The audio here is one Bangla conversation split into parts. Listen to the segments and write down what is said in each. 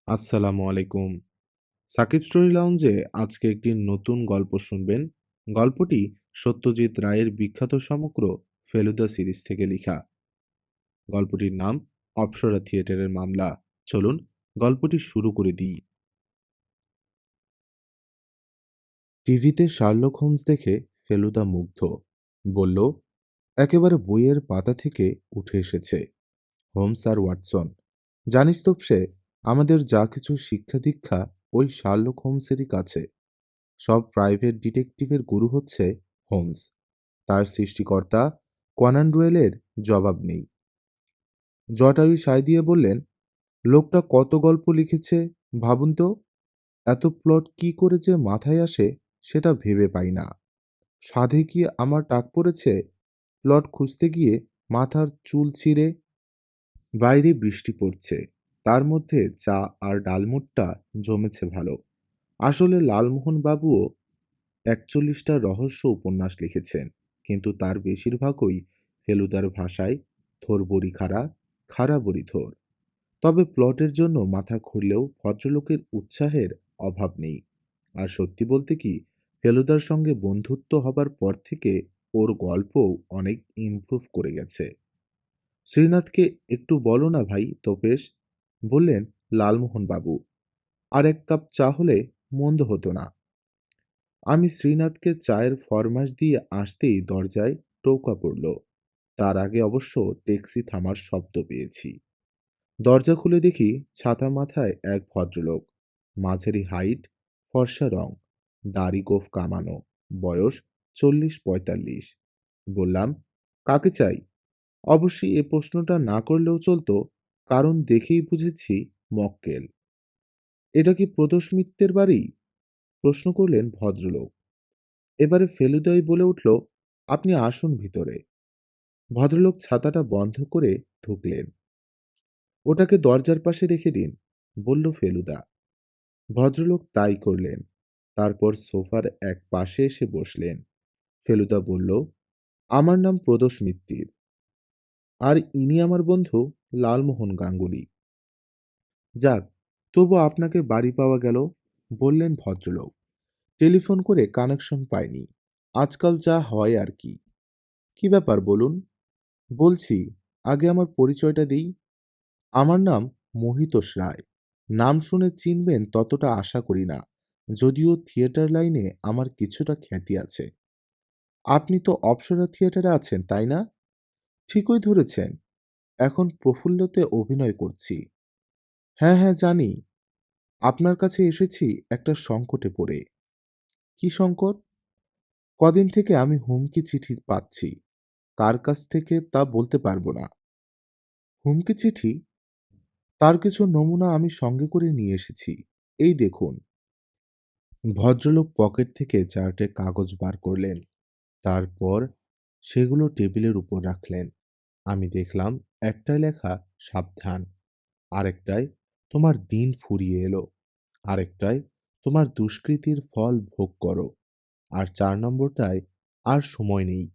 আসসালামু আলাইকুম। সাকিব স্টোরি লাউঞ্জে আজকে একটি নতুন গল্প শুনবেন। গল্পটি সত্যজিৎ রায়ের বিখ্যাত সমগ্র ফেলুদা সিরিজ থেকে লেখা। গল্পটির নাম অপ্সরা থিয়েটারের মামলা। চলুন গল্পটি শুরু করে দিই। টিভিতে শার্লক হোমস দেখে ফেলুদা মুগ্ধ। বলল, একেবারে বইয়ের পাতা থেকে উঠে এসেছে। হোমস আর ওয়াটসন, জানিস তো সে, আমাদের যা কিছু শিক্ষা দীক্ষা ওই শার্লক হোমসেরই কাছে। সব প্রাইভেট ডিটেকটিভের গুরু হচ্ছে হোমস। তার সৃষ্টিকর্তা কনান ডয়েলের জবাব নেই। জটায়ু সায় দিয়ে বললেন, লোকটা কত গল্প লিখেছে ভাবুন তো। এত প্লট কি করে যে মাথায় আসে সেটা ভেবে পাই না। সাধে কি আমার টাক পড়েছে প্লট খুঁজতে গিয়ে মাথার চুল ছিঁড়ে। বাইরে বৃষ্টি পড়ছে, তার মধ্যে চা আর ডালমুটটা জমেছে ভালো। আসলে লালমোহন বাবুও ৪১টা রহস্য উপন্যাস লিখেছেন, কিন্তু তার বেশিরভাগই ফেলুদার ভাষায় থোর খাড়া, খাড়া বড়ি থোর। তবে প্লটের জন্য মাথা খুললেও ভদ্রলোকের উৎসাহের অভাব নেই। আর সত্যি বলতে কি, ফেলুদার সঙ্গে বন্ধুত্ব হবার পর থেকে ওর গল্পও অনেক ইমপ্রুভ করে গেছে। শ্রীনাথকে একটু বলো না ভাই তোপেশ, বললেন লালমোহন বাবু। আর এক কাপ চা হলে মন্দ হতো না। আমি শ্রীনাথকে চায়ের ফরমাশ দিয়ে আসতেই দরজায় টোকা পড়ল। তার আগে অবশ্য ট্যাক্সি থামার শব্দ পেয়েছি। দরজা খুলে দেখি ছাতা মাথায় এক ভদ্রলোক। মাঝারি হাইট, ফর্সা রং, দাড়ি গোঁফ কামানো, বয়স ৪০-৪৫। বললাম, কাকে চাই? অবশ্যই এ প্রশ্নটা না করলেও চলতো, কারণ দেখেই বুঝেছি মক্কেল। এটা কি প্রদোষ মিত্তের বাড়ি? প্রশ্ন করলেন ভদ্রলোক। এবারে ফেলুদাই বলে উঠল, আপনি আসুন ভিতরে। ভদ্রলোক ছাতাটা বন্ধ করে ঢুকলেন। ওটাকে দরজার পাশে রেখে দিন, বলল ফেলুদা। ভদ্রলোক তাই করলেন। তারপর সোফার এক পাশে এসে বসলেন। ফেলুদা বলল, আমার নাম প্রদোষ মিত্তির, আর ইনি আমার বন্ধু লালমোহন গাঙ্গুলি। যাক, তবু আপনাকে বাড়ি পাওয়া গেল, বললেন ভদ্রলোক। টেলিফোন করে কানেকশন পাইনি, আজকাল যা হয় আর কি। কি ব্যাপার বলুন? বলছি, আগে আমার পরিচয়টা দিই। আমার নাম মহিতোষ রায়। নাম শুনে চিনবেন ততটা আশা করি না, যদিও থিয়েটার লাইনে আমার কিছুটা খ্যাতি আছে। আপনি তো অপ্সরা থিয়েটারে আছেন, তাই না? ঠিকই ধরেছেন। এখন প্রফুল্লতে অভিনয় করছি। হ্যাঁ হ্যাঁ, জানি। আপনার কাছে এসেছি একটা সংকটে পড়ে। কি সংকট? কদিন থেকে আমি হুমকি চিঠি পাচ্ছি। কার কাছ থেকে তা বলতে পারবো না। হুমকি চিঠি? তার কিছু নমুনা আমি সঙ্গে করে নিয়ে এসেছি। এই দেখুন। ভদ্রলোক পকেট থেকে ৪টে কাগজ বার করলেন। তারপর সেগুলো টেবিলের উপর রাখলেন। আমি দেখলাম, একটায় লেখা সাবধান, আরেকটায় তোমার দিন ফুরিয়ে এলো, আরেকটায় তোমার দুষ্কৃতির ফল ভোগ করো, আর ৪ নম্বরটায় আর সময় নেই,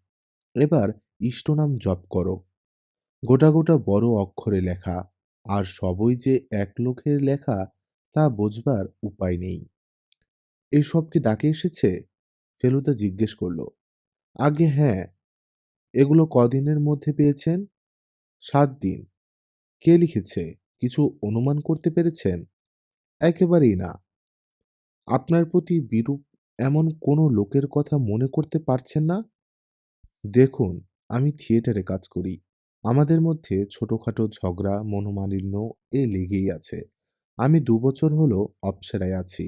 এবার ইষ্টনাম জপ করো। গোটা গোটা বড় অক্ষরে লেখা, আর সবই যে এক লোকের লেখা তা বোঝবার উপায় নেই। এসব কি ডাকে এসেছে? ফেলুদা জিজ্ঞেস করল। আগে হ্যাঁ। এগুলো কদিনের মধ্যে পেয়েছেন? ৭ দিন। কে লিখেছে কিছু অনুমান করতে পেরেছেন? একেবারেই না। আপনার প্রতি বিরূপ এমন কোনো লোকের কথা মনে করতে পারছেন না? দেখুন, আমি থিয়েটারে কাজ করি। আমাদের মধ্যে ছোটখাটো ঝগড়া মনোমালিন্য লেগেই আছে। আমি ২ বছর হলো অপ্সরায় আছি।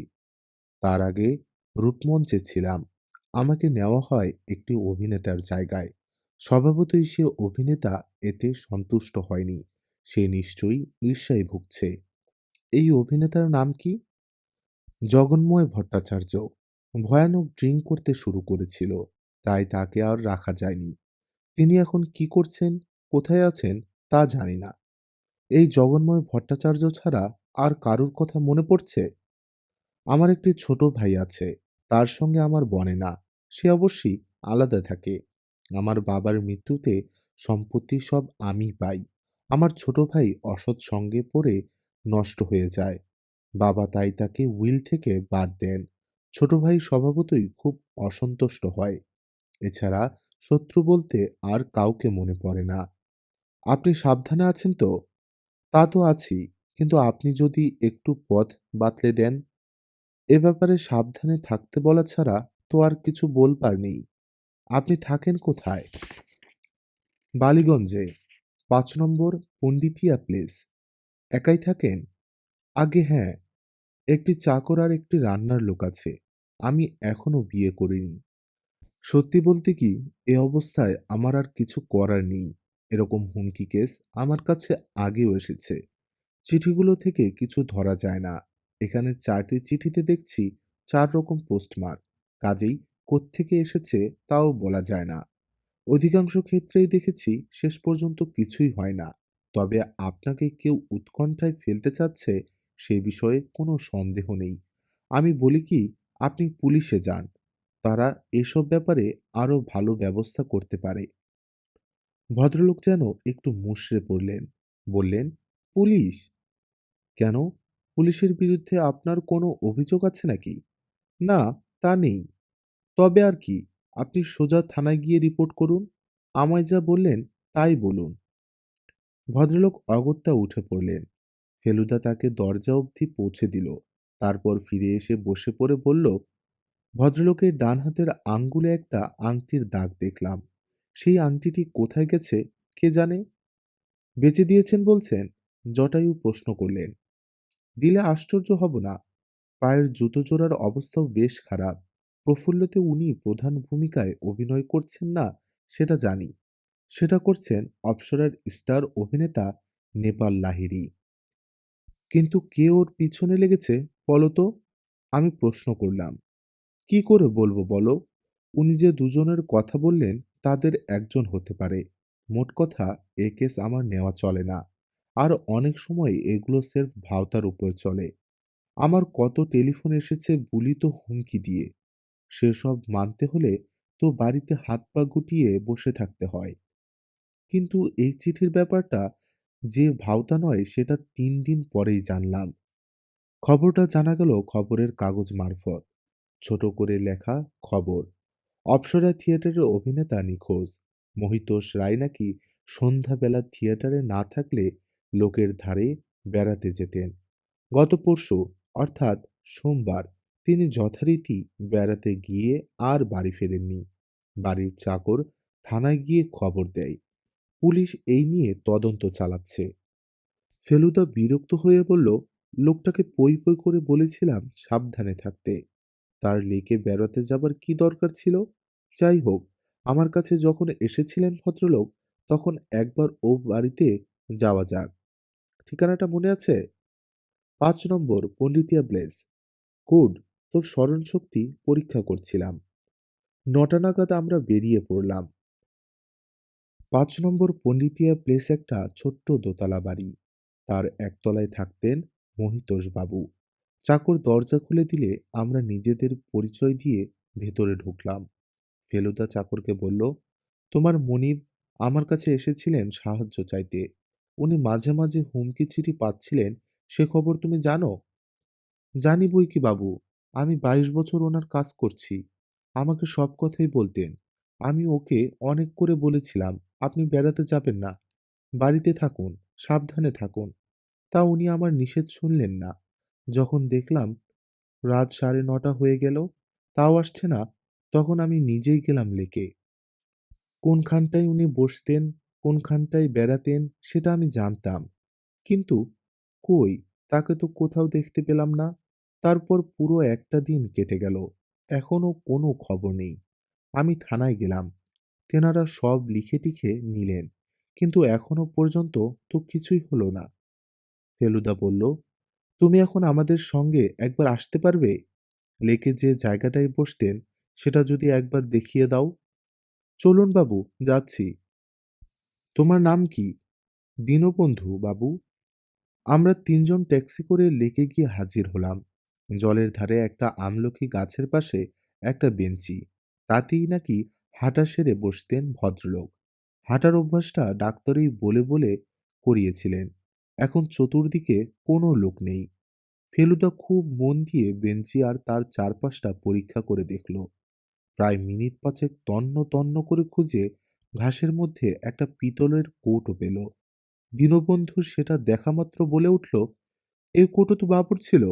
তার আগে রূপমঞ্চে ছিলাম। আমাকে নেওয়া হয় একটি অভিনেতার জায়গায়। স্বভাবতই সে অভিনেতা এতে সন্তুষ্ট হয়নি। সে নিশ্চয়ই ঈর্ষায় ভুগছে। এই অভিনেতার নাম কি? জগন্ময় ভট্টাচার্য। ভয়ানক ড্রিঙ্ক করতে শুরু করেছিল, তাই তাকে আর রাখা যায়নি। তিনি এখন কি করছেন, কোথায় আছেন তা জানি না। এই জগন্ময় ভট্টাচার্য ছাড়া আর কারুর কথা মনে পড়ছে? আমার একটি ছোট ভাই আছে, তার সঙ্গে আমার বনে না। সে অবশ্যই আলাদা থাকে। আমার বাবার মৃত্যুতে সম্পত্তি সব আমি পাই। আমার ছোট ভাই অসৎ সঙ্গে পড়ে নষ্ট হয়ে যায়। বাবা তাই তাকে উইল থেকে বাদ দেন। ছোট ভাই স্বভাবতই খুব অসন্তুষ্ট হয়। এছাড়া শত্রু বলতে আর কাউকে মনে পড়ে না। আপনি সাবধানে আছেন তো? তা তো আছি, কিন্তু আপনি যদি একটু পথ বাতলে দেন। এ ব্যাপারে সাবধানে থাকতে বলা ছাড়া তো আর কিছু বলবার নেই। আপনি থাকেন কোথায়? বালিগঞ্জে, ৫ নম্বর পণ্ডিতিয়া প্লেস। একাই থাকেন? আগে হ্যাঁ, একটি চাকর আর একটি রান্নার লোক আছে। আমি এখনো বিয়ে করিনি। সত্যি বলতে কি, এ অবস্থায় আমার আর কিছু করার নেই। এরকম হুমকি কেস আমার কাছে আগেও এসেছে। চিঠিগুলো থেকে কিছু ধরা যায় না। এখানে ৪টি চিঠিতে দেখছি ৪ রকম পোস্টমার্ক। কাজেই কোত্থেকে এসেছে তাও বলা যায় না। অধিকাংশ ক্ষেত্রেই দেখেছি শেষ পর্যন্ত কিছুই হয় না। তবে আপনাকে কেউ উৎকণ্ঠায় ফেলতে চাচ্ছে সে বিষয়ে কোনো সন্দেহ নেই। আমি বলি কি, আপনি পুলিশে যান। তারা এসব ব্যাপারে আরো ভালো ব্যবস্থা করতে পারে। ভদ্রলোক যেন একটু মুষড়ে পড়লেন। বললেন, পুলিশ? কেন? পুলিশের বিরুদ্ধে আপনার কোনো অভিযোগ আছে নাকি? না, তা নেই। তবে আর কি? আপনি সোজা থানায় গিয়ে রিপোর্ট করুন। আমায় যা বললেন তাই বলুন। ভদ্রলোক অগত্যা উঠে পড়লেন। ফেলুদা তাকে দরজা অবধি পৌঁছে দিল। তারপর ফিরে এসে বসে পড়ে বলল, ভদ্রলোকের ডান হাতের আঙ্গুলে একটা আংটির দাগ দেখলাম। সেই আংটিটি কোথায় গেছে কে জানে? বেচে দিয়েছেন বলছেন? জটায়ু প্রশ্ন করলেন। দিলে আশ্চর্য হব না। পায়ের জুতো জোড়ার অবস্থাও বেশ খারাপ। প্রফুল্লতে উনি প্রধান ভূমিকায় অভিনয় করছেন না সেটা জানি। সেটা করছেন অপ্সরার স্টার অভিনেতা নেপাল লাহিড়ী। কিন্তু কে ওর পিছনে লেগেছে বলো তো? আমি প্রশ্ন করলাম। কি করে বলবো বলো? উনি যে দুজনের কথা বললেন তাদের একজন হতে পারে। মোট কথা, এ কেস আমার নেওয়া চলে না। আর অনেক সময় এগুলো সেলফ ভাওতার উপর চলে। আমার কত টেলিফোন এসেছে বুলি তো হুমকি দিয়ে। সেসব মানতে হলে তো বাড়িতে হাত পা গুটিয়ে বসে থাকতে হয়। কিন্তু এই চিঠির ব্যাপারটা যে ভাওতা নয় সেটা ৩ দিন পরেই জানলাম। খবরটা জানা গেল খবরের কাগজ মারফত। ছোট করে লেখা খবর, অপ্সরা থিয়েটারের অভিনেতা নিখোঁজ। মহিতোষ রায় নাকি সন্ধ্যাবেলা থিয়েটারে না থাকলে লোকের ধারে বেড়াতে যেতেন। গত পরশু, অর্থাৎ সোমবার, তিনি যথারীতি বেড়াতে গিয়ে আর বাড়ি ফেরেননি। বাড়ির চাকর থানায় গিয়ে খবর দেয়। পুলিশ এই নিয়ে তদন্ত চালাচ্ছে। ফেলুদা বিরক্ত হয়ে বলল, লোকটাকে পই পই করে বলেছিলাম সাবধানে থাকতে। তার লেকে বেড়াতে যাবার কি দরকার ছিল? যাই হোক, আমার কাছে যখন এসেছিলেন ভদ্রলোক, তখন একবার ও বাড়িতে যাওয়া যাক। ঠিকানাটা মনে আছে? ৫ নম্বর পণ্ডিতিয়া প্লেস। গুড। তোর স্মরণশক্তি পরীক্ষা করছিলাম। ৯টা নাগাদ আমরা বেরিয়ে পড়লাম। ৫ নম্বর পণ্ডিতিয়া প্লেস একটা ছোট্ট দোতলা বাড়ি। তার একতলায় থাকতেন মহিতোষ বাবু। চাকর দরজা খুলে দিলে আমরা নিজেদের পরিচয় দিয়ে ভেতরে ঢুকলাম। ফেলুদা চাকরকে বলল, তোমার মনিব আমার কাছে এসেছিলেন সাহায্য চাইতে। উনি মাঝে মাঝে হুমকি চিঠি পাচ্ছিলেন, সে খবর তুমি জানো? জানি বই কি বাবু, আমি ২২ বছর ওনার কাজ করছি। আমাকে সব কথাই বলতেন। আমি ওকে অনেক করে বলেছিলাম, আপনি বেড়াতে যাবেন না, বাড়িতে থাকুন, সাবধানে থাকুন। তা উনি আমার নিষেধ শুনলেন না। যখন দেখলাম রাত ৯:৩০ হয়ে গেল, তাও আসছে না, তখন আমি নিজেই গেলাম লেকে। কোনখানটায় উনি বসতেন, কোনখানটায় বেড়াতেন সেটা আমি জানতাম। কিন্তু কই, তাকে তো কোথাও দেখতে পেলাম না। তারপর পুরো একটা দিন কেটে গেল। এখনো কোনো খবর নেই। আমি থানায় গেলাম। তেনারা সব লিখে-টিখে নিলেন। কিন্তু এখনো পর্যন্ত তো কিছুই হলো না। ফেলুদা বলল, তুমি এখন আমাদের সঙ্গে একবার আসতে পারবে? লেকে যে জায়গাটায় বসতেন সেটা যদি একবার দেখিয়ে দাও। চলুন বাবু, যাচ্ছি। তোমার নাম কি? দীনবন্ধু বাবু। আমরা ৩ জন ট্যাক্সি করে লেকে গিয়ে হাজির হলাম। জলের ধারে একটা আমলকি গাছের পাশে একটা বেঞ্চি। তাতেই নাকি হাঁটা সেরে বসতেন ভদ্রলোক। হাঁটার অভ্যাসটা ডাক্তারই বলে বলে করিয়েছিলেন। এখন চতুর্দিকে কোনো লোক নেই। ফেলুদা খুব মন দিয়ে বেঞ্চি আর তার চারপাশটা পরীক্ষা করে দেখল। প্রায় মিনিট পাঁচেক তন্ন তন্ন করে খুঁজে ঘাসের মধ্যে একটা পিতলের কৌটো পেল। দীনবন্ধু সেটা দেখামাত্র বলে উঠল, এই কৌটো তো বাবুর ছিল।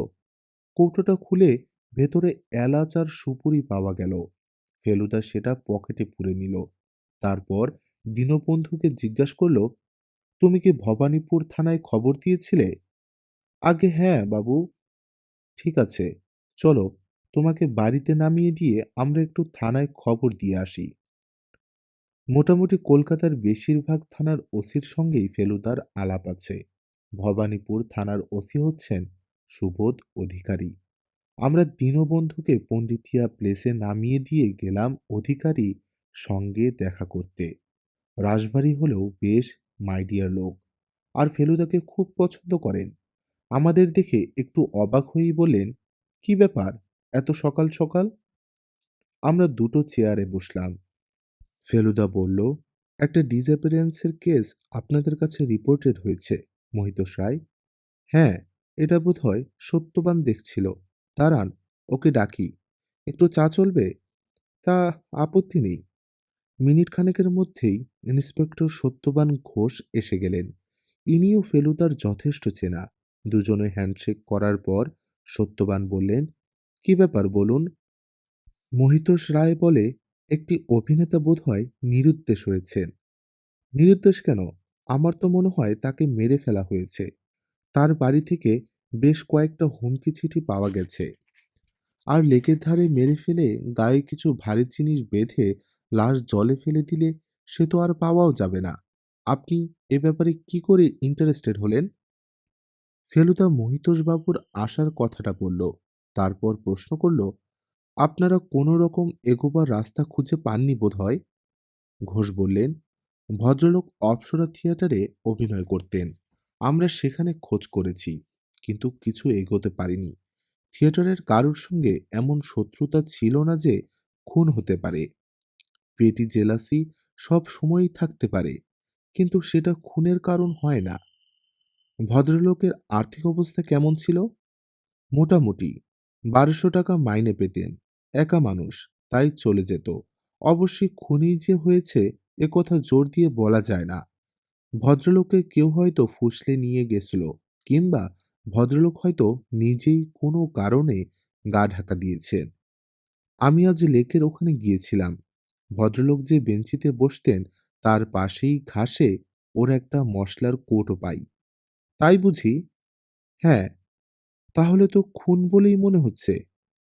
কৌটোটা খুলে ভেতরে এলাচ আর সুপুরি পাওয়া গেল। ফেলুদা সেটা পকেটে পুরে নিল। তারপর দীনবন্ধুকে জিজ্ঞাসা করল, তুমি কি ভবানীপুর থানায় খবর দিয়েছিলে? আগে হ্যাঁ বাবু। ঠিক আছে, চলো, তোমাকে বাড়িতে নামিয়ে দিয়ে আমরা একটু থানায় খবর দিয়ে আসি। মোটামুটি কলকাতার বেশিরভাগ থানার ওসির সঙ্গেই ফেলুদার আলাপ আছে। ভবানীপুর থানার ওসি হচ্ছেন সুবোধ অধিকারী। আমরা দীনবন্ধুকে পণ্ডিতিয়া প্লেসে নামিয়ে দিয়ে গেলাম অধিকারী সঙ্গে দেখা করতে। রাশভারী হলেও বেশ মাইডিয়ার লোক, আর ফেলুদাকে খুব পছন্দ করেন। আমাদের দেখে একটু অবাক হয়েই বললেন, কি ব্যাপার এত সকাল সকাল? আমরা দুটো চেয়ারে বসলাম। ফেলুদা বলল, একটা ডিসঅ্যাপিয়ারেন্সের কেস আপনাদের কাছে রিপোর্টেড হয়েছে মহিতোষ রায়। হ্যাঁ, এটা বোধহয় সত্যবান দেখছিল। দাঁড়ান, ওকে ডাকি। একটু চা চলবে? তা আপত্তি নেই। মিনিট খানেকের মধ্যেই ইন্সপেক্টর সত্যবান ঘোষ এসে গেলেন। ইনিও ফেলুদার যথেষ্ট চেনা। দুজনে হ্যান্ডশেক করার পর সত্যবান বললেন, কি ব্যাপার বলুন? মহিতোষ রায় বলে, একটি অভিনেতা বোধহয় নিরুদ্দেশ হয়েছেন। নিরুদ্দেশ কেন? আমার তো মনে হয় তাকে মেরে ফেলা হয়েছে। তার বাড়ি থেকে বেশ কয়েকটা হুমকি চিঠি পাওয়া গেছে। আর লেকের ধারে মেরে ফেলে গায়ে কিছু ভারী জিনিস বেঁধে লাশ জলে ফেলে দিলে সে তো আর পাওয়াও যাবে না। আপনি এ ব্যাপারে কি করে ইন্টারেস্টেড হলেন? ফেলুদা মহিতোষবাবুর আসার কথাটা বলল। তারপর প্রশ্ন করল, আপনারা কোনো রকম এগোবার রাস্তা খুঁজে পাননি বোধহয়? ঘোষ বললেন, ভদ্রলোক অপ্সরা থিয়েটারে অভিনয় করতেন। আমরা সেখানে খোঁজ করেছি, কিন্তু কিছু এগোতে পারিনি। থিয়েটারের কারুর সঙ্গে এমন শত্রুতা ছিল না যে খুন হতে পারে। পেটি জেলাসি সব সময়ই থাকতে পারে, কিন্তু সেটা খুনের কারণ হয় না। ভদ্রলোকের আর্থিক অবস্থা কেমন ছিল? মোটামুটি 1200 টাকা মাইনে পেতেন। একা মানুষ, তাই চলে যেত। অবশ্যই খুনি যে হয়েছে এ কথা জোর দিয়ে বলা যায় না। ভদ্রলোকের কেউ হয়তো ফুসলে নিয়ে গেছিল, কিংবা ভদ্রলোক হয়তো নিজেই কোনো কারণে গা ঢাকা দিয়েছেন। আমি আজ লেকের ওখানে গিয়েছিলাম। ভদ্রলোক যে বেঞ্চিতে বসতেন তার পাশেই ঘাসে ওর একটা মশলার কৌটো পাই। তাই বুঝি? হ্যাঁ। তাহলে তো খুন বলেই মনে হচ্ছে।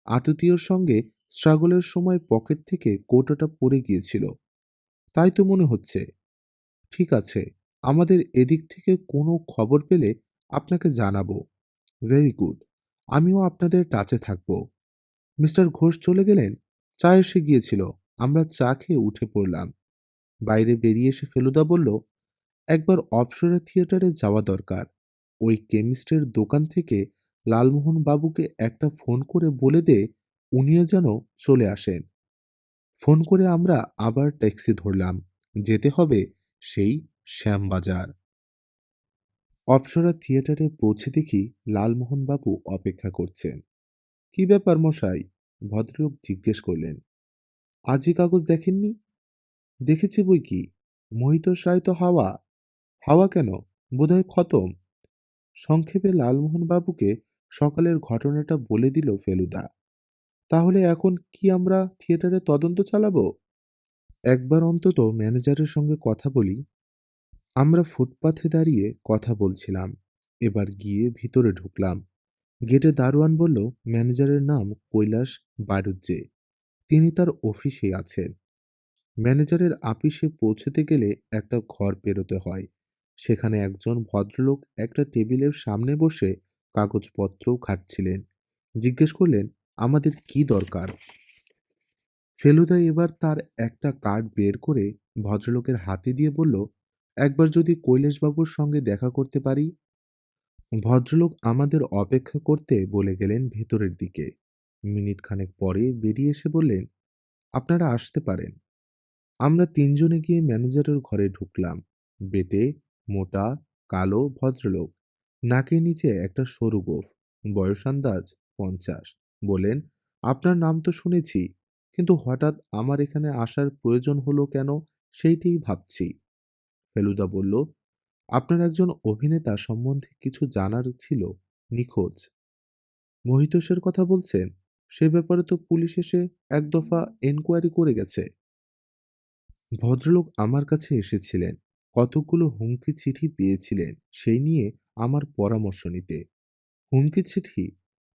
আততীয়র সঙ্গে স্ট্রাগলের সময় পকেট থেকে কৌটোটা পড়ে গিয়েছিল, তাই তো মনে হচ্ছে। ঠিক আছে, আমাদের এদিক থেকে কোনো খবর পেলে আপনাকে জানাবো। Very good. আমিও আপনাদের টাচে থাকব। মিস্টার ঘোষ চলে গেলেন। চা এসে গিয়েছিল। আমরা চা খেয়ে উঠে পড়লাম। বাইরে বেরিয়ে এসে ফেলুদা বলল, একবার অপসরা থিয়েটারে যাওয়া দরকার। ওই কেমিস্টের দোকান থেকে লালমোহন বাবুকে একটা ফোন করে বলে দে উনিও যেন চলে আসেন। ফোন করে আমরা আবার ট্যাক্সি ধরলাম। যেতে হবে সেই শ্যামবাজার। অপসরা থিয়েটারে পৌঁছে দেখি লালমোহন বাবু অপেক্ষা করছেন। কি ব্যাপার মশাই? ভদ্রলোক জিজ্ঞেস করলেন। আজই কাগজ দেখেননি? দেখেছি বই কি। মহিতোষ রায় তো হাওয়া। হাওয়া কেন? বোধহয় খতম। সংক্ষেপে লালমোহন বাবুকে সকালের ঘটনাটা বলে দিল ফেলুদা। তাহলে এখন কি আমরা থিয়েটারে তদন্ত চালাবো? একবার অন্তত ম্যানেজারের সঙ্গে কথা বলি। আমরা ফুটপাথে দাঁড়িয়ে কথা বলছিলাম। এবার গিয়ে ভিতরে ঢুকলাম। গেটে দারোয়ান বলল, ম্যানেজারের নাম কৈলাস বাড়ুজ্জে। তিনি তার অফিসে আছেন। ম্যানেজারের আপিসে পৌঁছতে গেলে একটা ঘর পেরোতে হয়। সেখানে একজন ভদ্রলোক একটা টেবিলের সামনে বসে কাগজপত্র ঘাঁটছিলেন। জিজ্ঞেস করলেন, আমাদের কি দরকার? ফেলুদা এবার তার একটা কার্ড বের করে ভদ্রলোকের হাতে দিয়ে বলল, একবার যদি কৈলাসবাবুর সঙ্গে দেখা করতে পারি। ভদ্রলোক আমাদের অপেক্ষা করতে বলে গেলেন ভেতরের দিকে। মিনিট খানেক পরে বেরিয়ে এসে বললেন, আপনারা আসতে পারেন। আমরা তিনজনে গিয়ে ম্যানেজারের ঘরে ঢুকলাম। বেটে, মোটা, কালো ভদ্রলোক। নাকের নিচে একটা সরু গোঁফ। বয়স আন্দাজ 50। বললেন, আপনার নাম তো শুনেছি, কিন্তু হঠাৎ আমার এখানে আসার প্রয়োজন হলো কেন সেইটেই ভাবছি। ফেলুদা বলল, আপনার একজন অভিনেতা সম্বন্ধে কিছু জানার ছিল, নিখোঁজ। মহিতোষের কথা বলছেন? সে ব্যাপারে তো পুলিশ এসে এক দফা এনকোয়ারি করে গেছে। ভদ্রলোক আমার কাছে এসেছিলেন, কতকগুলো হুমকি চিঠি পেয়েছিলেন সেই নিয়ে আমার পরামর্শ নিতে। হুমকি চিঠি?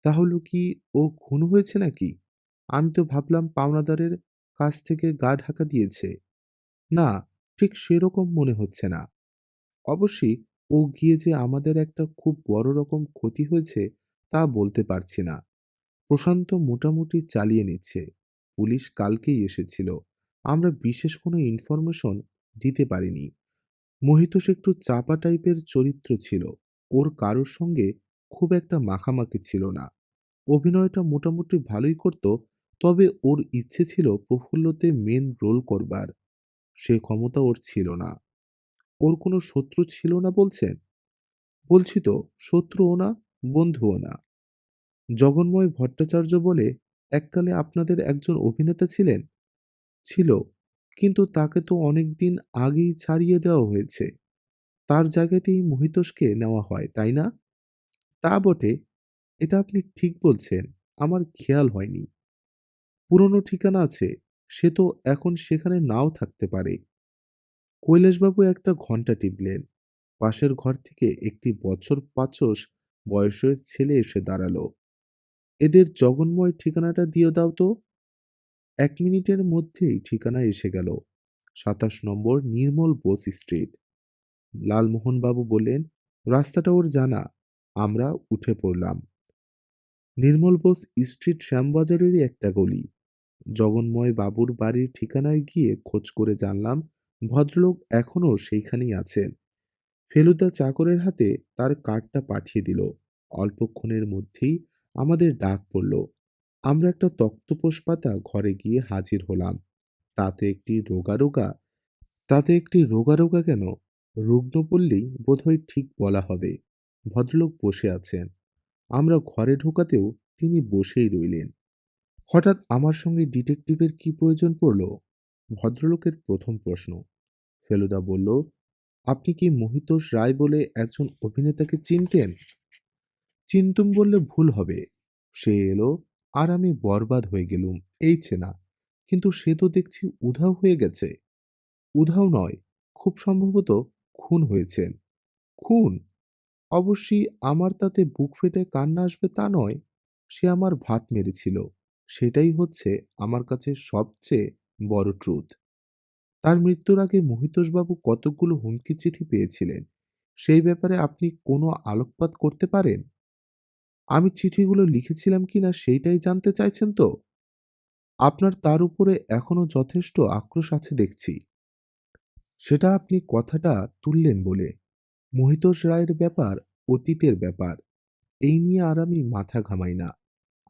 তাহলে কি ও খুন হয়েছে নাকি? আমি তো ভাবলাম পাওনাদারের কাছ থেকে গা ঢাকা দিয়েছে। না, ঠিক সেরকম মনে হচ্ছে না। অবশ্যই ও গিয়ে যে আমাদের একটা খুব বড় রকম ক্ষতি হয়েছে তা বলতে পারছি না। প্রশান্ত মোটামুটি চালিয়ে নিচ্ছে। পুলিশ কালকেই এসেছিল। আমরা বিশেষ কোনো ইনফরমেশন দিতে পারিনি। মহিতোষ একটু চাপা টাইপের চরিত্র ছিল। ওর কারোর সঙ্গে খুব একটা মাখামাখি ছিল না। অভিনয়টা মোটামুটি ভালোই করত, তবে ওর ইচ্ছে ছিল প্রফুল্লতে মেন রোল করবার। সে ক্ষমতা ওর ছিল না। ওর কোনো শত্রু ছিল না বলছেন? বলছি তো, শত্রুও না, বন্ধুও না। জগন্ময় ভট্টাচার্য বলে এককালে আপনাদের একজন অভিনেতা ছিলেন? ছিল, কিন্তু তাকে তো অনেক দিন আগেই ছাড়িয়ে দেওয়া হয়েছে। তার জায়গাতেই মহিতোষকে নেওয়া হয়, তাই না? তা বটে, এটা আপনি ঠিক বলছেন। আমার খেয়াল হয়নি। পুরনো ঠিকানা আছে, সে তো এখন সেখানে নাও থাকতে পারে। কৈলাসবাবু একটা ঘণ্টা টিপলেন। পাশের ঘর থেকে একটি বছর পাঁচশ বয়সের ছেলে এসে দাঁড়ালো। এদের জগন্ময় ঠিকানাটা দিয়ে দাও তো। ১ মিনিটের মধ্যেই ঠিকানা এসে গেল। ২৭ নম্বর নির্মল বোস স্ট্রিট। লালমোহনবাবু বললেন, রাস্তাটা ওর জানা। আমরা উঠে পড়লাম। নির্মল বোস স্ট্রিট শ্যামবাজারেরই একটা গলি। জগন্ময় বাবুর বাড়ির ঠিকানায় গিয়ে খোঁজ করে জানলাম ভদ্রলোক এখনও সেইখানেই আছেন। ফেলুদা চাকরের হাতে তার কার্ডটা পাঠিয়ে দিল। অল্পক্ষণের মধ্যেই আমাদের ডাক পড়ল। আমরা একটা তক্তপোশ পাতা ঘরে গিয়ে হাজির হলাম। তাতে একটি রোগা রোগা তাতে একটি রোগা রোগা কেন, রুগ্ন বললেই বোধহয় ঠিক বলা হবে, ভদ্রলোক বসে আছেন। আমরা ঘরে ঢোকাতেও তিনি বসেই রইলেন। হঠাৎ আমার সঙ্গে ডিটেকটিভের কি প্রয়োজন পড়ল? ভদ্রলোকের প্রথম প্রশ্ন। ফেলুদা বলল, আপনি কি মহিতোষ রায় বলে একজন অভিনেতাকে চিনতেন? চিনতুম বললে ভুল হবে। সে এলো, আর আমি বরবাদ হয়ে গেলুম এই চেনা। কিন্তু সে তো দেখছি উধাও হয়ে গেছে। উধাও নয়, খুব সম্ভবত খুন হয়েছেন। খুন? অবশ্যই আমার তাতে বুক ফেটে কান্না আসবে তা নয়। সে আমার ভাত মেরেছিল। সেটাই হচ্ছে আমার কাছে সবচেয়ে বড় ট্রুথ। তার মৃত্যুর আগে মহিতোষবাবু কতকগুলো হুমকি চিঠি পেয়েছিলেন। সেই ব্যাপারে আপনি কোনো আলোকপাত করতে পারেন? আমি চিঠিগুলো লিখেছিলাম কিনা সেইটাই জানতে চাইছেন তো? আপনার তার উপরে এখনো যথেষ্ট আক্রোশ আছে দেখছি। সেটা আপনি কথাটা তুললেন বলে। মহিতোষ রায়ের ব্যাপার অতীতের ব্যাপার। এই নিয়ে আর আমি মাথা ঘামাই না।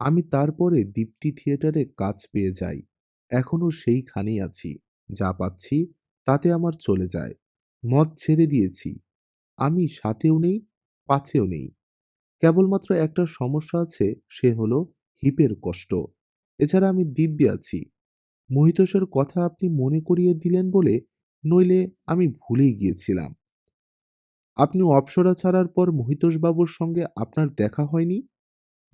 আমি তারপরে দীপ্তি থিয়েটারে কাজ পেয়ে যাই। এখনো সেইখানেই আছি। যা পাচ্ছি তাতে আমার চলে যায়। মদ ছেড়ে দিয়েছি। আমি সাতেও নেই, পাঁচেও নেই। কেবলমাত্র একটা সমস্যা আছে, সে হলো হিপের কষ্ট। এছাড়া আমি দিব্যি আছি। মহিতোষের কথা আপনি মনে করিয়ে দিলেন বলে, নইলে আমি ভুলেই গিয়েছিলাম। আপনি অপ্সরা ছাড়ার পর মহিতোষবাবুর সঙ্গে আপনার দেখা হয়নি?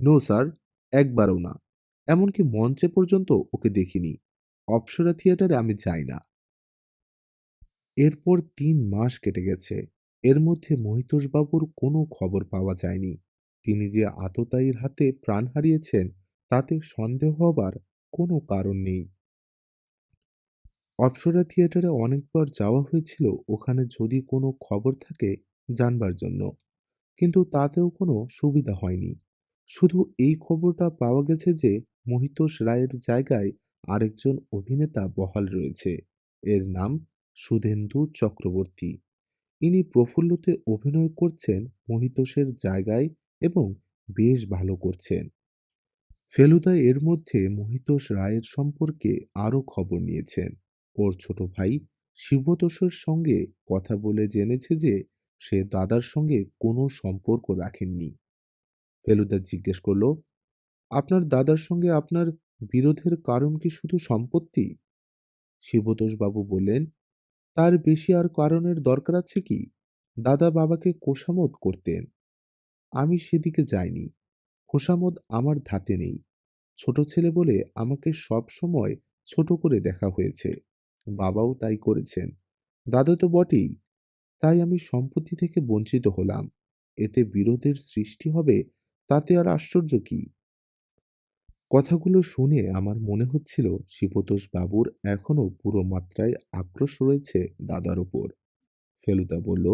নো স্যার, একবারও না। এমনকি মঞ্চে পর্যন্ত ওকে দেখিনি। অপ্সরা থিয়েটারে আমি যাই না। এরপর ৩ মাস কেটে গেছে। এর মধ্যে মহিতোষবাবুর কোনো খবর পাওয়া যায়নি। তিনি যে আততায়ীর হাতে প্রাণ হারিয়েছেন তাতে সন্দেহ হবার কোনো কারণ নেই। অপ্সরা থিয়েটারে অনেকবার যাওয়া হয়েছিল ওখানে যদি কোনো খবর থাকে জানবার জন্য, কিন্তু তাতেও কোনো সুবিধা হয়নি। শুধু এই খবরটা পাওয়া গেছে যে মহিতোষ রায়ের জায়গায় আরেকজন অভিনেতা বহাল রয়েছে। এর নাম সুধেন্দু চক্রবর্তী। ইনি প্রফুল্লতে অভিনয় করছেন মহিতোষের জায়গায় এবং বেশ ভালো করছেন। ফেলুদা এর মধ্যে মহিতোষ রায়ের সম্পর্কে আরও খবর নিয়েছেন। ওর ছোট ভাই শিবতোষের সঙ্গে কথা বলে জেনেছে যে সে দাদার সঙ্গে কোনো সম্পর্ক রাখেননি। ফেলুদা জিজ্ঞেস করল, আপনার দাদার সঙ্গে আপনার বিরোধের কারণ কি শুধু সম্পত্তি? শিবতোষবাবু বললেন, তার বেশি আর কারণের দরকার আছে কি? দাদা বাবাকে খোশামত করতেন, আমি সেদিকে যাইনি। খোশামত আমার ধাতে নেই। ছোট ছেলে বলে আমাকে সব সময় ছোট করে দেখা হয়েছে। বাবাও তাই করেছেন। দাদা তো বটেই। তাই আমি সম্পত্তি থেকে বঞ্চিত হলাম। এতে বিরোধের সৃষ্টি হবে, তাতে আর আশ্চর্য কি? কথাগুলো শুনে আমার মনে হচ্ছিল শিবতোষ বাবুর এখনো পুরো মাত্রায় আক্রোশ রয়েছে দাদার উপর। ফেলুদা বলল,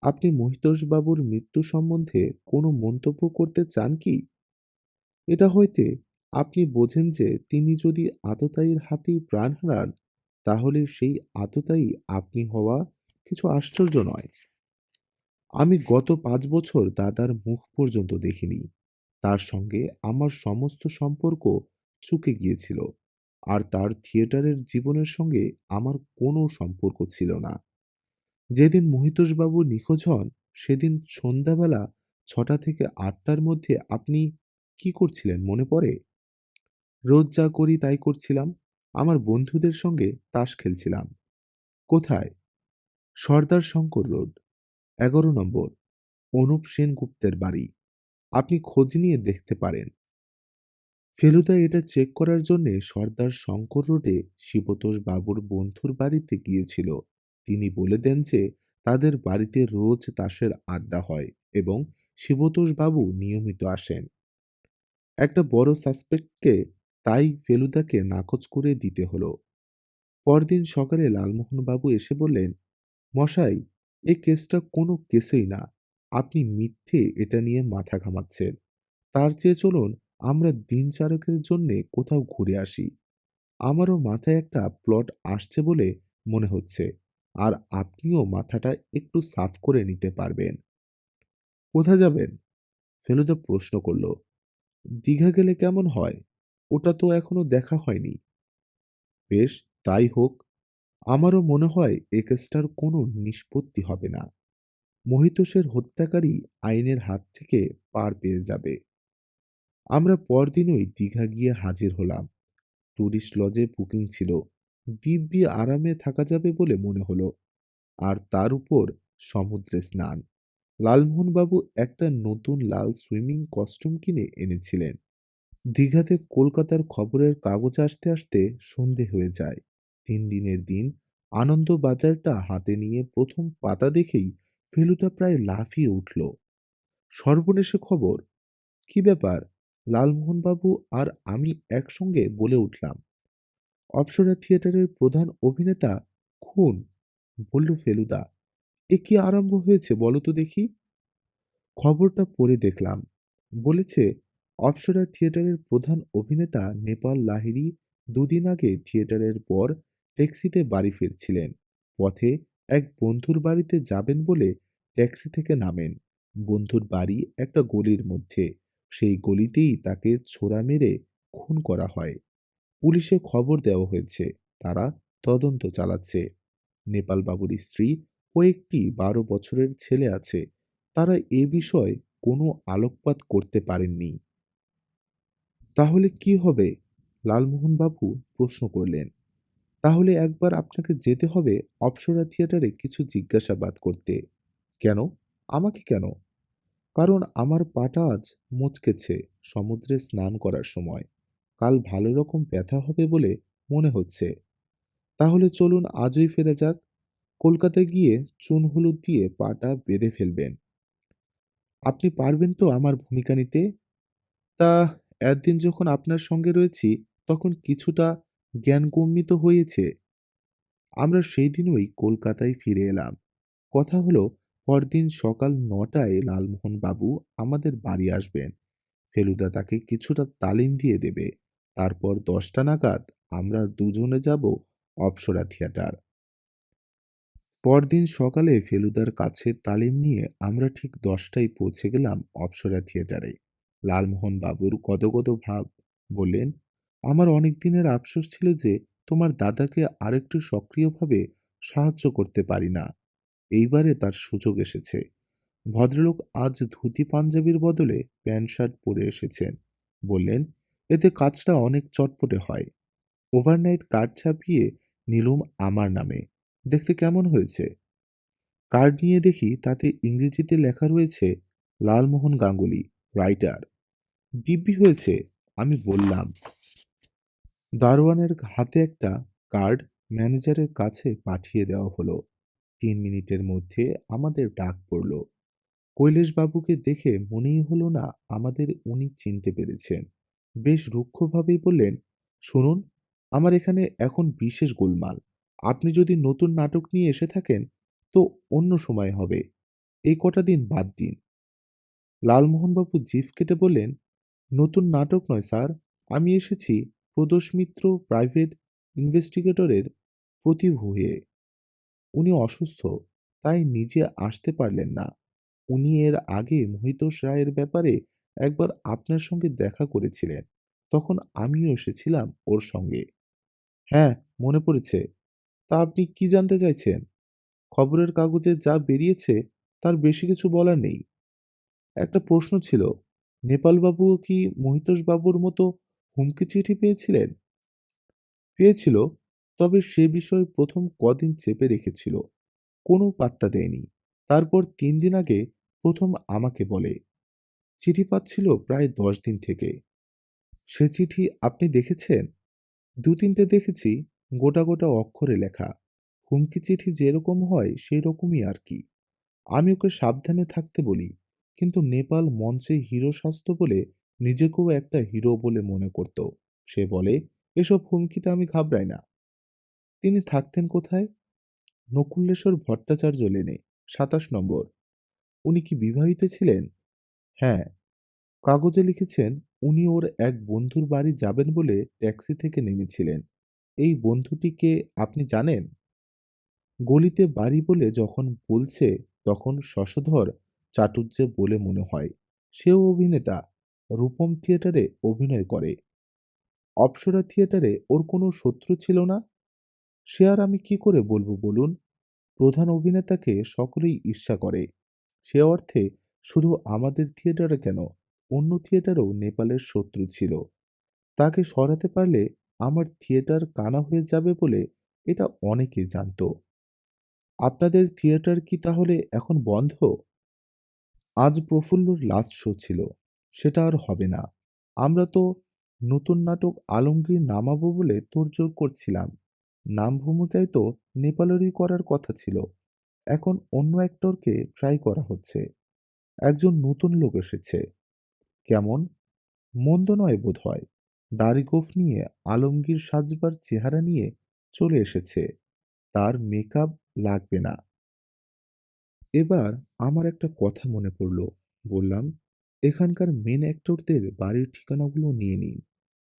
আপনি মহিতোষ বাবুর মৃত্যু সম্বন্ধে কোনো মন্তব্য করতে চান কি? এটা হইতে আপনি বোঝেন যে তিনি যদি আততায়ীর হাতেই প্রাণ হারান, তাহলে সেই আততায়ী আপনি হওয়া কিছু আশ্চর্য নয়। আমি গত 5 বছর দাদার মুখ পর্যন্ত দেখিনি। তার সঙ্গে আমার সমস্ত সম্পর্ক চুকে গিয়েছিল। আর তার থিয়েটারের জীবনের সঙ্গে আমার কোনো সম্পর্ক ছিল না। যেদিন মহিতোষবাবু নিখোঁজ হন, সেদিন সন্ধ্যাবেলা 6টা থেকে 8টার মধ্যে আপনি কি করছিলেন মনে পড়ে? রোজ যা করি তাই করছিলাম। আমার বন্ধুদের সঙ্গে তাস খেলছিলাম। কোথায়? সর্দার শঙ্কর রোড, 11 নম্বর, অনুপ সেনগুপ্তের বাড়ি। আপনি খোঁজ নিয়ে দেখতে পারেন। ফেলুদা এটা চেক করার জন্যে সর্দার শঙ্কর রোডে শিবতোষ বাবুর বন্ধুর বাড়িতে গিয়েছিল। তিনি বলে দেন যে তাদের বাড়িতে রোজ তাসের আড্ডা হয় এবং শিবতোষ বাবু নিয়মিত আসেন। একটা বড় সাসপেক্টকে তাই ফেলুদাকে নাকচ করে দিতে হলো। পরদিন সকালে লালমোহনবাবু এসে বললেন, মশাই, এই কেসটা কোনো কেসই না। আপনি মিথ্যে এটা নিয়ে মাথা ঘামাচ্ছেন। তার চেয়ে চলুন আমরা দিন চারেকের জন্যে কোথাও ঘুরে আসি। আমারও মাথায় একটা প্লট আসছে বলে মনে হচ্ছে, আর আপনিও মাথাটা একটু সাফ করে নিতে পারবেন। কোথা যাবেন? ফেলুদা প্রশ্ন করল। দীঘা গেলে কেমন হয়? ওটা তো এখনো দেখা হয়নি। বেশ, তাই হোক। আমারও মনে হয় এ কেসটার কোনো নিষ্পত্তি হবে না। মহিতোষের হত্যাকারী আইনের হাত থেকে পার পেয়ে যাবে। আমরা পরদিনই দীঘা গিয়ে হাজির হলাম। টুরিস্ট লজে বুকিং ছিল। দিব্যি আরামে থাকা যাবে বলে মনে হলো। আর তার উপর সমুদ্রে স্নান। লালমোহনবাবু একটা নতুন লাল সুইমিং কস্টিউম কিনে এনেছিলেন। দীঘাতে কলকাতার খবরের কাগজ আসতে আসতে সন্ধে হয়ে যায়। 3 দিনের দিন আনন্দবাজারটা হাতে নিয়ে প্রথম পাতা দেখেই ফেলুদা প্রায় লাফিয়ে উঠল। সর্বনেশে খবর! কি ব্যাপার? লালমোহনবাবু আর আমি একসঙ্গে বলে উঠলাম। অপ্সরা থিয়েটারের প্রধান অভিনেতা খুন, বলল ফেলুদা। এ কি আরম্ভ হয়েছে বলো তো দেখি? খবরটা পড়ে দেখলাম। বলেছে, অপ্সরা থিয়েটারের প্রধান অভিনেতা নেপাল লাহিড়ী 2 দিন আগে থিয়েটারের পর ট্যাক্সিতে বাড়ি ফিরছিলেন। পথে এক বন্ধুর বাড়িতে যাবেন বলে ট্যাক্সি থেকে নামেন। বন্ধুর বাড়ি একটা গলির মধ্যে। সেই গলিতেই তাকে ছোরা মেরে খুন করা হয়। পুলিশে খবর দেওয়া হয়েছে। তারা তদন্ত চালাচ্ছে। নেপাল বাবুর স্ত্রী ও একটি 12 বছরের ছেলে আছে। তারা এ বিষয়ে কোনো আলোকপাত করতে পারেননি। তাহলে কি হবে? লালমোহনবাবু প্রশ্ন করলেন। তাহলে একবার আপনাকে যেতে হবে অপ্সরা থিয়েটারে কিছু জিজ্ঞাসাবাদ করতে। কেন? আমাকে কেন? কারণ আমার পাটা আজ মচকেছে সমুদ্রে স্নান করার সময়। কাল ভালো রকম ব্যথা হবে বলে মনে হচ্ছে। তাহলে চলুন আজই ফিরে যাক। কলকাতায় গিয়ে চুন হলুদ দিয়ে পাটা বেঁধে ফেলবেন। আপনি পারবেন তো আমার ভূমিকা নিতে? তা, এতদিন যখন আপনার সঙ্গে রয়েছি, তখন কিছুটা জ্ঞানগম্যি তো হয়েছে। আমরা সেই দিনই কলকাতায় ফিরে এলাম। কথা হলো পরদিন সকাল 9টায় লালমোহনবাবু আমাদের বাড়ি আসবেন। ফেলুদা তাকে কিছুটা তালিম দিয়ে দেবে। তারপর 10টা নাগাদ আমরা দুজনে যাব অপ্সরা থিয়েটার। পরদিন সকালে ফেলুদার কাছে তালিম নিয়ে আমরা ঠিক 10টায় পৌঁছে গেলাম অপ্সরা থিয়েটারে। লালমোহন বাবুর গদগদ ভাব। বললেন, আমার অনেক দিনের আফসোস ছিল যে তোমার দাদাকে আরেকটু সক্রিয়ভাবে সাহায্য করতে পারি না। এইবারে তার সুযোগ এসেছে। ভদ্রলোক আজ ধুতি পাঞ্জাবির বদলে প্যান্ট শার্ট পরে এসেছেন। বললেন, এতে কাজটা অনেক চটপটে হয়। ওভারনাইট কার্ড ছাপিয়ে নিলুম আমার নামে। দেখতে কেমন হয়েছে? কার্ড নিয়ে দেখি তাতে ইংরেজিতে লেখা রয়েছে লালমোহন গাঙ্গুলি, রাইটার। দিব্যি হয়েছে, আমি বললাম। দারোয়ানের হাতে একটা কার্ড ম্যানেজারের কাছে পাঠিয়ে দেওয়া হলো। ৩ মিনিটের মধ্যে আমাদের ডাক পড়ল। কৈলাসবাবুকে দেখে মনেই হলো না আমাদের উনি চিনতে পেরেছেন। বেশ রুক্ষভাবেই বললেন, শুনুন, আমার এখানে এখন বিশেষ গোলমাল। আপনি যদি নতুন নাটক নিয়ে এসে থাকেন তো অন্য সময় হবে, এই কটা দিন বাদ দিন। লালমোহনবাবু জিভ কেটে বললেন, নতুন নাটক নয় স্যার, আমি এসেছি প্রদোষ মিত্র প্রাইভেট ইনভেস্টিগেটরের প্রতিভু হয়ে। উনি অসুস্থ, তাই নিজে আসতে পারলেন না। উনি এর আগে মহিতোষ রায়ের ব্যাপারে একবার আপনার সঙ্গে দেখা করেছিলেন, তখন আমিও এসেছিলাম ওর সঙ্গে। হ্যাঁ, মনে পড়েছে। তা আপনি কি জানতে চাইছেন? খবরের কাগজে যা বেরিয়েছে তার বেশি কিছু বলার নেই। একটা প্রশ্ন ছিল, নেপালবাবুও কি মহিতোষবাবুর মতো হুমকি চিঠি পেয়েছিলেন? পেয়েছিল, তবে সে বিষয়ে প্রথম কদিন চেপে রেখেছিল, কোনো পাত্তা দেয়নি। তারপর ৩ দিন আগে প্রথম আমাকে বলে। চিঠি পাচ্ছিল প্রায় ১০ দিন থেকে। সে চিঠি আপনি দেখেছেন? ২-৩টে দেখেছি, গোটা গোটা অক্ষরে লেখা। হুমকি চিঠি যেরকম হয় সেই রকমই আর কি। আমি ওকে সাবধানে থাকতে বলি, কিন্তু নেপাল মঞ্চে হিরো সাজত বলে নিজেকেও একটা হিরো বলে মনে করত। সে বলে, এসব হুমকিতে আমি ঘাবড়াই না। তিনি থাকতেন কোথায়? নকুলেশ্বর ভট্টাচার্য লেনে, ২৭ নম্বর। উনি কি বিবাহিত ছিলেন? হ্যাঁ। কাগজে লিখেছেন উনি ওর এক বন্ধুর বাড়ি যাবেন বলে ট্যাক্সি থেকে নেমেছিলেন। এই বন্ধুটিকে আপনি জানেন? গলিতে বাড়ি বলে যখন বলছে তখন শশধর চাটুজ্জে বলে মনে হয়। সেও অভিনেতা, রূপম থিয়েটারে অভিনয় করে। অপ্সরা থিয়েটারে ওর কোনো শত্রু ছিল না? সে আর আমি কি করে বলবো বলুন? প্রধান অভিনেতাকে সকলেই ঈর্ষা করে। সে অর্থে শুধু আমাদের থিয়েটারে কেন, অন্য থিয়েটারেও নেপালের শত্রু ছিল। তাকে সরাতে পারলে আমার থিয়েটার কানা হয়ে যাবে বলে এটা অনেকে জানতো। আপনাদের থিয়েটার কি তাহলে এখন বন্ধ? আজ প্রফুল্লর লাস্ট শো ছিল, সেটা আর হবে না। আমরা তো নতুন নাটক আলমগীর নামাবো বলে তোড়জোড় করছিলাম। নাম ভূমিকায় তো নেপালেরই করার কথা ছিল। এখন অন্য অ্যাক্টরকে ট্রাই করা হচ্ছে। একজন নতুন লোক এসেছে। কেমন? মন্দ নয় বোধহয়। দাড়ি গোঁফ নিয়ে আলমগীর সাজবার চেহারা নিয়ে চলে এসেছে। তার মেকআপ লাগবে না। এবার আমার একটা কথা মনে পড়ল। বললাম, এখানকার মেন অ্যাক্টরদের বাড়ির ঠিকানাগুলো নিয়ে নিন।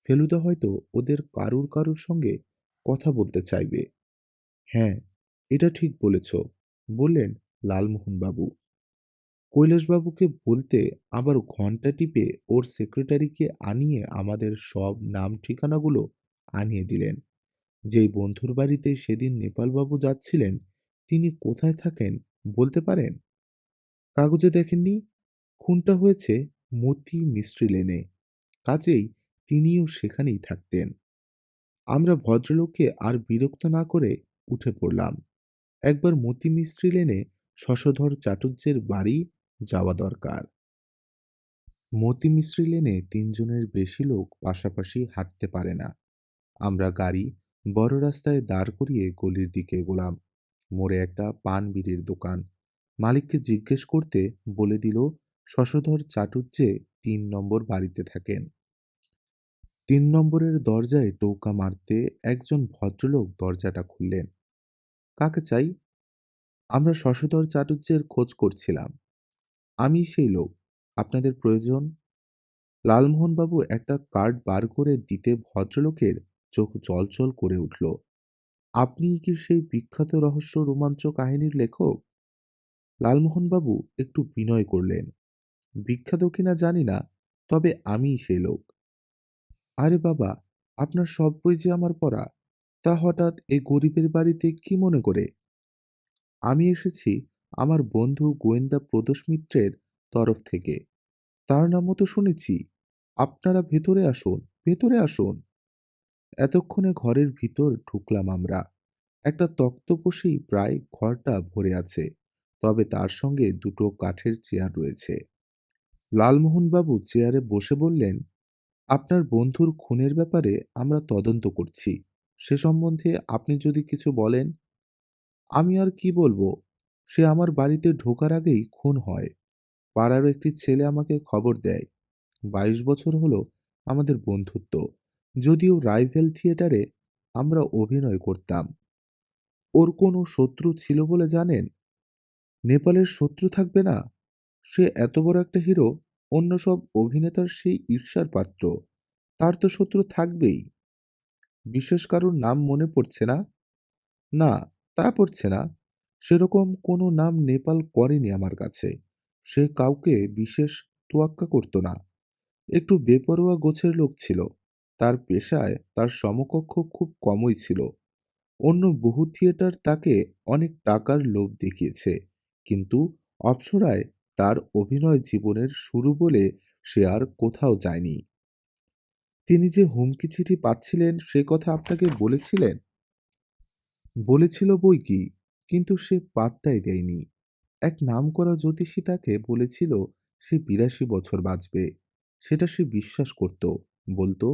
ফেলুদা হয়তো ওদের কারুর কারুর সঙ্গে কথা বলতে চাইবে। হ্যাঁ, এটা ঠিক বলেছ, বললেন লালমোহনবাবু। কৈলাসবাবুকে বলতে আবার ঘণ্টা টিপে ওর সেক্রেটারিকে আনিয়ে আমাদের সব নাম ঠিকানাগুলো আনিয়ে দিলেন। যেই বন্ধুর বাড়িতে সেদিন নেপালবাবু যাচ্ছিলেন, তিনি কোথায় থাকেন বলতে পারেন? কাগজে দেখেননি? খুনটা হয়েছে মতি মিস্ত্রি লেনে। কাজেই তিনিও সেখানেই থাকতেন। আমরা ভদ্রলোককে আর বিরক্ত না করে উঠে পড়লাম। একবার মতি মিস্ত্রি লেনে শশধর চাটুজ্যের বাড়ি যাওয়া দরকার। মতি মিস্ত্রি লেনে ৩ জনের বেশি লোক পাশাপাশি হাঁটতে পারে না। আমরা গাড়ি বড় রাস্তায় দাঁড় করিয়ে গলির দিকে এগোলাম। মোড়ে একটা পান বিড়ির দোকান। মালিককে জিজ্ঞেস করতে বলে দিল শশধর চাটুজ্জে ৩ নম্বর বাড়িতে থাকেন। ৩ নম্বরের দরজায় টোকা মারতে একজন ভদ্রলোক দরজাটা খুললেন। কাকে চাই? আমরা শশধর চাটুজ্জের খোঁজ করছিলাম। আমি সেই লোক। আপনাদের প্রয়োজন? লালমোহনবাবু একটা কার্ড বার করে দিতে ভদ্রলোকের চোখ জলজল করে উঠল। আপনিই কি সেই বিখ্যাত রহস্য রোমাঞ্চ কাহিনীর লেখক? লালমোহনবাবু একটু বিনয় করলেন। বিখ্যাত কিনা জানি না, তবে আমিই সেই লোক। আরে বাবা, আপনার সব বই যে আমার পড়া, তা হঠাৎ এই গরিবের বাড়িতে কি মনে করে? আমি এসেছি আমার বন্ধু গোয়েন্দা প্রদোষ মিত্রের তরফ থেকে। তার নামও তো শুনেছি। আপনারা ভেতরে আসুন, ভেতরে আসুন। এতক্ষণে ঘরের ভিতর ঢুকলাম আমরা। একটা তক্তপোশেই প্রায় ঘরটা ভরে আছে, তবে তার সঙ্গে দুটো কাঠের চেয়ার রয়েছে। লালমোহনবাবু চেয়ারে বসে বললেন, আপনার বন্ধুর খুনের ব্যাপারে আমরা তদন্ত করছি। সে সম্বন্ধে আপনি যদি কিছু বলেন। আমি আর কি বলবো? সে আমার বাড়িতে ঢোকার আগেই খুন হয়। পাড়ার একটি ছেলে আমাকে খবর দেয়। 22 বছর হলো আমাদের বন্ধুত্ব। যদিও রাইভেল থিয়েটারে আমরা অভিনয় করতাম। ওর কোনো শত্রু ছিল বলে জানেন? নেপালের শত্রু থাকবে না? সে এত বড় একটা হিরো, অন্য সব অভিনেতার সেই ঈর্ষার পাত্র। তার তো শত্রু থাকবেই। বিশেষ কারুর নাম মনে পড়ছে না? না, তা পড়ছে না। সেরকম কোনো নাম নেপাল করেনি আমার কাছে। সে কাউকে বিশেষ তোয়াক্কা করত না। একটু বেপরোয়া গোছের লোক ছিল। তার পেশায় তার সমকক্ষ খুব কমই ছিল। অন্য বহু থিয়েটার তাকে অনেক টাকার লোভ দেখিয়েছে, কিন্তু অপ্সরায় তার অভিনয় জীবনের শুরু বলে সে আর কোথাও যায়নি। তিনি যে হুমকি চিঠি পাচ্ছিলেন সে কথা আপনাকে বলেছিলেন? বলেছিল বই কি, কিন্তু সে পাত্তাই দেয়নি। এক নামকরা জ্যোতিষী তাকে বলেছিল সে 82 বছর বাঁচবে। সেটা সে বিশ্বাস করত। বলতো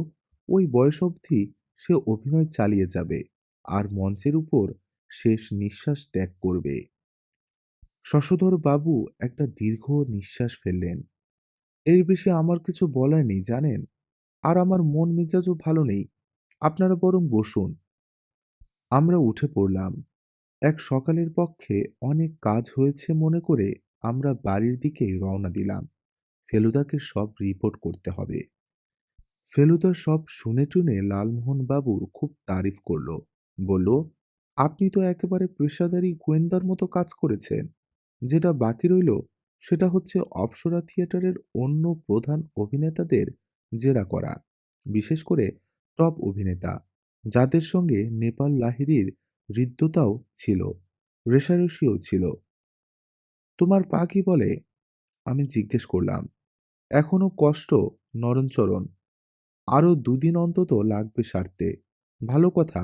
ওই বয়স অবধি সে অভিনয় চালিয়ে যাবে আর মঞ্চের উপর শেষ নিঃশ্বাস ত্যাগ করবে। শশধর বাবু একটা দীর্ঘ নিঃশ্বাস ফেললেন। এর বেশি আমার কিছু বলার নেই জানেন। আর আমার মন মেজাজও ভালো নেই। আপনারা বরং বসুন। আমরা উঠে পড়লাম। এক সকালের পক্ষে অনেক কাজ হয়েছে মনে করে আমরা বাড়ির দিকে রওনা দিলাম। ফেলুদাকে সব রিপোর্ট করতে হবে। ফেলুদা সব শুনে টুনে লালমোহন বাবু খুব তারিফ করল। বলল, আপনি তো একেবারে পেশাদারি গোয়েন্দার মতো কাজ করেছেন। যেটা বাকি রইল সেটা হচ্ছে অপ্সরা থিয়েটারের অন্য প্রধান অভিনেতাদের জেরা করা, বিশেষ করে টপ অভিনেতা যাদের সঙ্গে নেপাল লাহিড়ীর হৃদ্যতাও ছিল, রেষারেষিও ছিল। তোমার পা কি বলে? আমি জিজ্ঞেস করলাম। এখনো কষ্ট, নরণচরণ। আরো 2 দিন অন্তত লাগবে সারতে। ভালো কথা,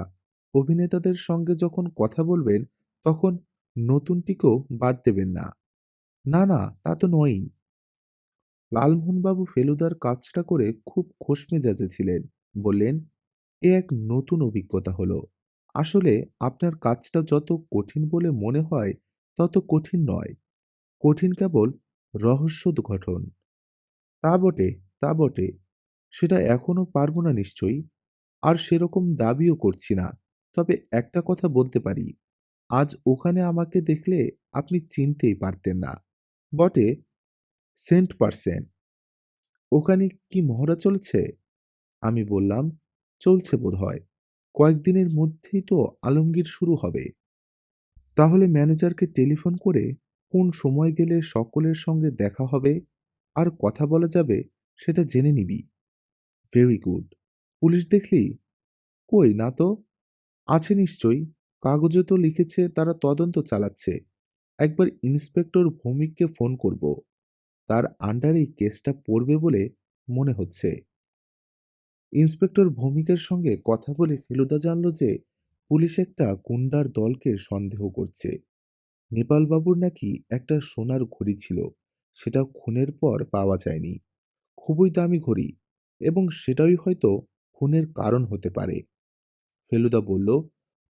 অভিনেতাদের সঙ্গে যখন কথা বলবেন তখন নতুনটিকেও বাদ দেবেন না। না না, তা তো নয়ই। লালমোহনবাবু ফেলুদার কাজটা করে খুব খোশ মেজাজে ছিলেন। বললেন, এ এক নতুন অভিজ্ঞতা হলো। আসলে আপনার কাজটা যত কঠিন বলে মনে হয় তত কঠিন নয়। কঠিন কেবল রহস্য গঠন। তা বটে, তা বটে। সেটা এখনো পারব না নিশ্চয়ই। আর সেরকম দাবিও করছি না। তবে একটা কথা বলতে পারি। আজ ওখানে আমাকে দেখলে আপনি চিনতেই পারতেন না। বটে, সেন্ট পারসেন। ওখানে কি মহড়া চলছে? আমি বললাম, চলছে বোধহয়। কয়েকদিনের মধ্যেই তো আলমগীর শুরু হবে। তাহলে ম্যানেজারকে টেলিফোন করে কোন সময় গেলে সকলের সঙ্গে দেখা হবে আর কথা বলা যাবে সেটা জেনে নিবি। Very good. পুলিশ দেখলি? কই না তো। আছে নিশ্চয়ই। কাগজে তো লিখেছে তারা তদন্ত চালাচ্ছে। একবার ইন্সপেক্টর ভৌমিককে ফোন করব। তার আন্ডারেই কেসটা পড়বে বলে মনে হচ্ছে। ইন্সপেক্টর ভৌমিকের সঙ্গে কথা বলে ফেলুদা জানল যে পুলিশ একটা গুন্ডার দলকে সন্দেহ করছে। নেপালবাবুর নাকি একটা সোনার ঘড়ি ছিল, সেটা খুনের পর পাওয়া যায়নি। খুবই দামি ঘড়ি, এবং সেটাই হয়তো খুনের কারণ হতে পারে। ফেলুদা বলল,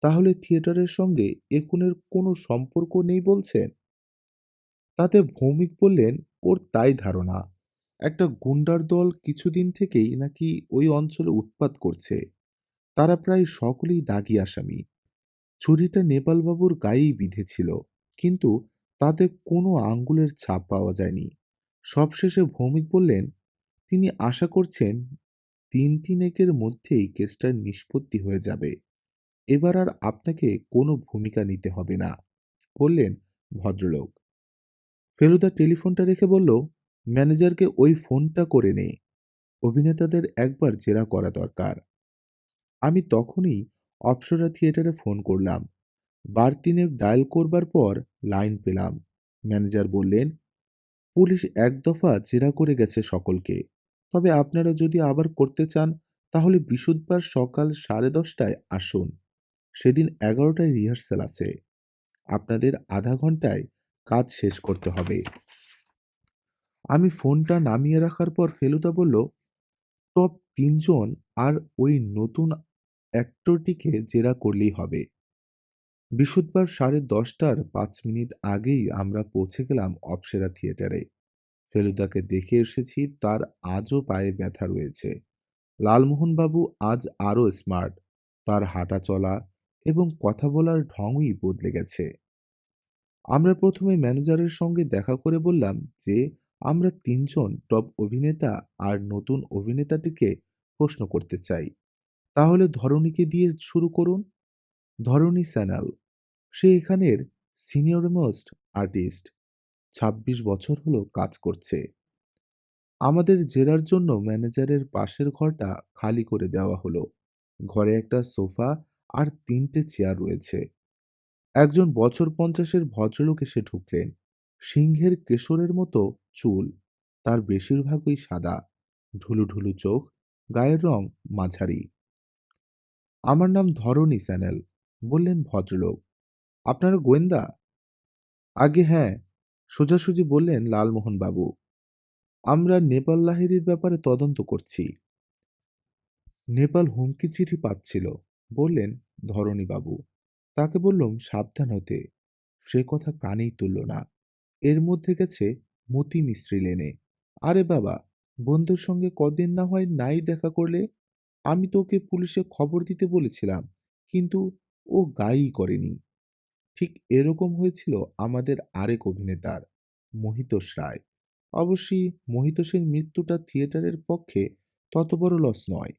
তাহলে থিয়েটারের সঙ্গে এ খুনের কোনো সম্পর্ক নেই বলছেন? তাতে ভৌমিক বললেন, ওর তাই ধারণা। একটা গুন্ডার দল কিছুদিন থেকেই নাকি ওই অঞ্চলে উৎপাত করছে। তারা প্রায় সকলেই দাগী আসামি। ছুরিটা নেপালবাবুর গায়েই বিঁধেছিল, কিন্তু তাতে কোনো আঙ্গুলের ছাপ পাওয়া যায়নি। সবশেষে ভৌমিক বললেন, তিনি আশা করছেন 3-3 মধ্যেই কেসটার নিষ্পত্তি হয়ে যাবে। এবার আর আপনাকে কোনো ভূমিকা নিতে হবে না, বললেন ভদ্রলোক। ফেলুদা টেলিফোনটা রেখে বলল, ম্যানেজারকে ওই ফোনটা করে নে। অভিনেতাদের একবার জেরা করা দরকার। আমি তখনই অপ্সরা থিয়েটারে ফোন করলাম। বার 3 ডায়াল করবার পর লাইন পেলাম। ম্যানেজার বললেন, পুলিশ এক দফা জেরা করে গেছে সকলকে। তবে আপনারা যদি আবার করতে চান তাহলে বৃহস্পতিবার সকাল 10:30টায় আসুন। সেদিন 11টায় রিহার্সাল আছে। আপনাদের আধা ঘন্টায় কাজ শেষ করতে হবে। আমি ফোনটা নামিয়ে রাখার পর ফেলুদা বলল, টপ 3 জন আর ওই নতুন অ্যাক্টরটিকে জেরা করলেই হবে। বৃহস্পতিবার 10:30টার 5 মিনিট আগেই আমরা পৌঁছে গেলাম অপসেরা থিয়েটারে। ফেলুদাকে দেখে এসেছি, তার আজও পায়ে ব্যথা রয়েছে। লালমোহনবাবু আজ আরও স্মার্ট। তার হাঁটা চলা এবং কথা বলার ঢংই বদলে গেছে। আমরা প্রথমে ম্যানেজারের সঙ্গে দেখা করে বললাম যে আমরা 3 জন টপ অভিনেতা আর নতুন অভিনেতাটিকে প্রশ্ন করতে চাই। তাহলে ধরণীকে দিয়ে শুরু করুন। ধরণী স্যানাল, সে এখানের সিনিয়র মোস্ট আর্টিস্ট। 26 বছর হলো কাজ করছে। আমাদের জেরার জন্য ম্যানেজারের পাশের ঘরটা খালি করে দেওয়া হলো। ঘরে একটা সোফা আর 3টে চেয়ার রয়েছে। একজন বছর 50-এর ভদ্রলোক এসে ঢুকলেন। সিংহের কেশরের মতো চুল, তার বেশিরভাগই সাদা, ঢুলু ঢুলু চোখ, গায়ের রং মাঝারি। আমার নাম ধরণী স্যানেল, বললেন ভদ্রলোক। আপনারা গোয়েন্দা? আগে হ্যাঁ, সোজাসুজি বললেন লালমোহন বাবু। আমরা নেপাল লাহিড়ীর ব্যাপারে তদন্ত করছি। নেপাল হুমকি চিঠি পাচ্ছিল, বললেন ধরণীবাবু। তাকে বললাম সাবধান হতে। সে কথা কানেই তুলল না। এর মধ্যে গেছে মতি মিস্ত্রি লেনে। আরে বাবা, বন্ধুর সঙ্গে কদিন না হয় নাই দেখা করলে। আমি তো ওকে পুলিশে খবর দিতে বলেছিলাম, কিন্তু ও গায়েই করেনি। ঠিক এরকম হয়েছিল আমাদের আরেক অভিনেতার, মহিতোষ রায়। অবশ্যই মহিতোষের মৃত্যুটা থিয়েটারের পক্ষে তত বড় লস নয়।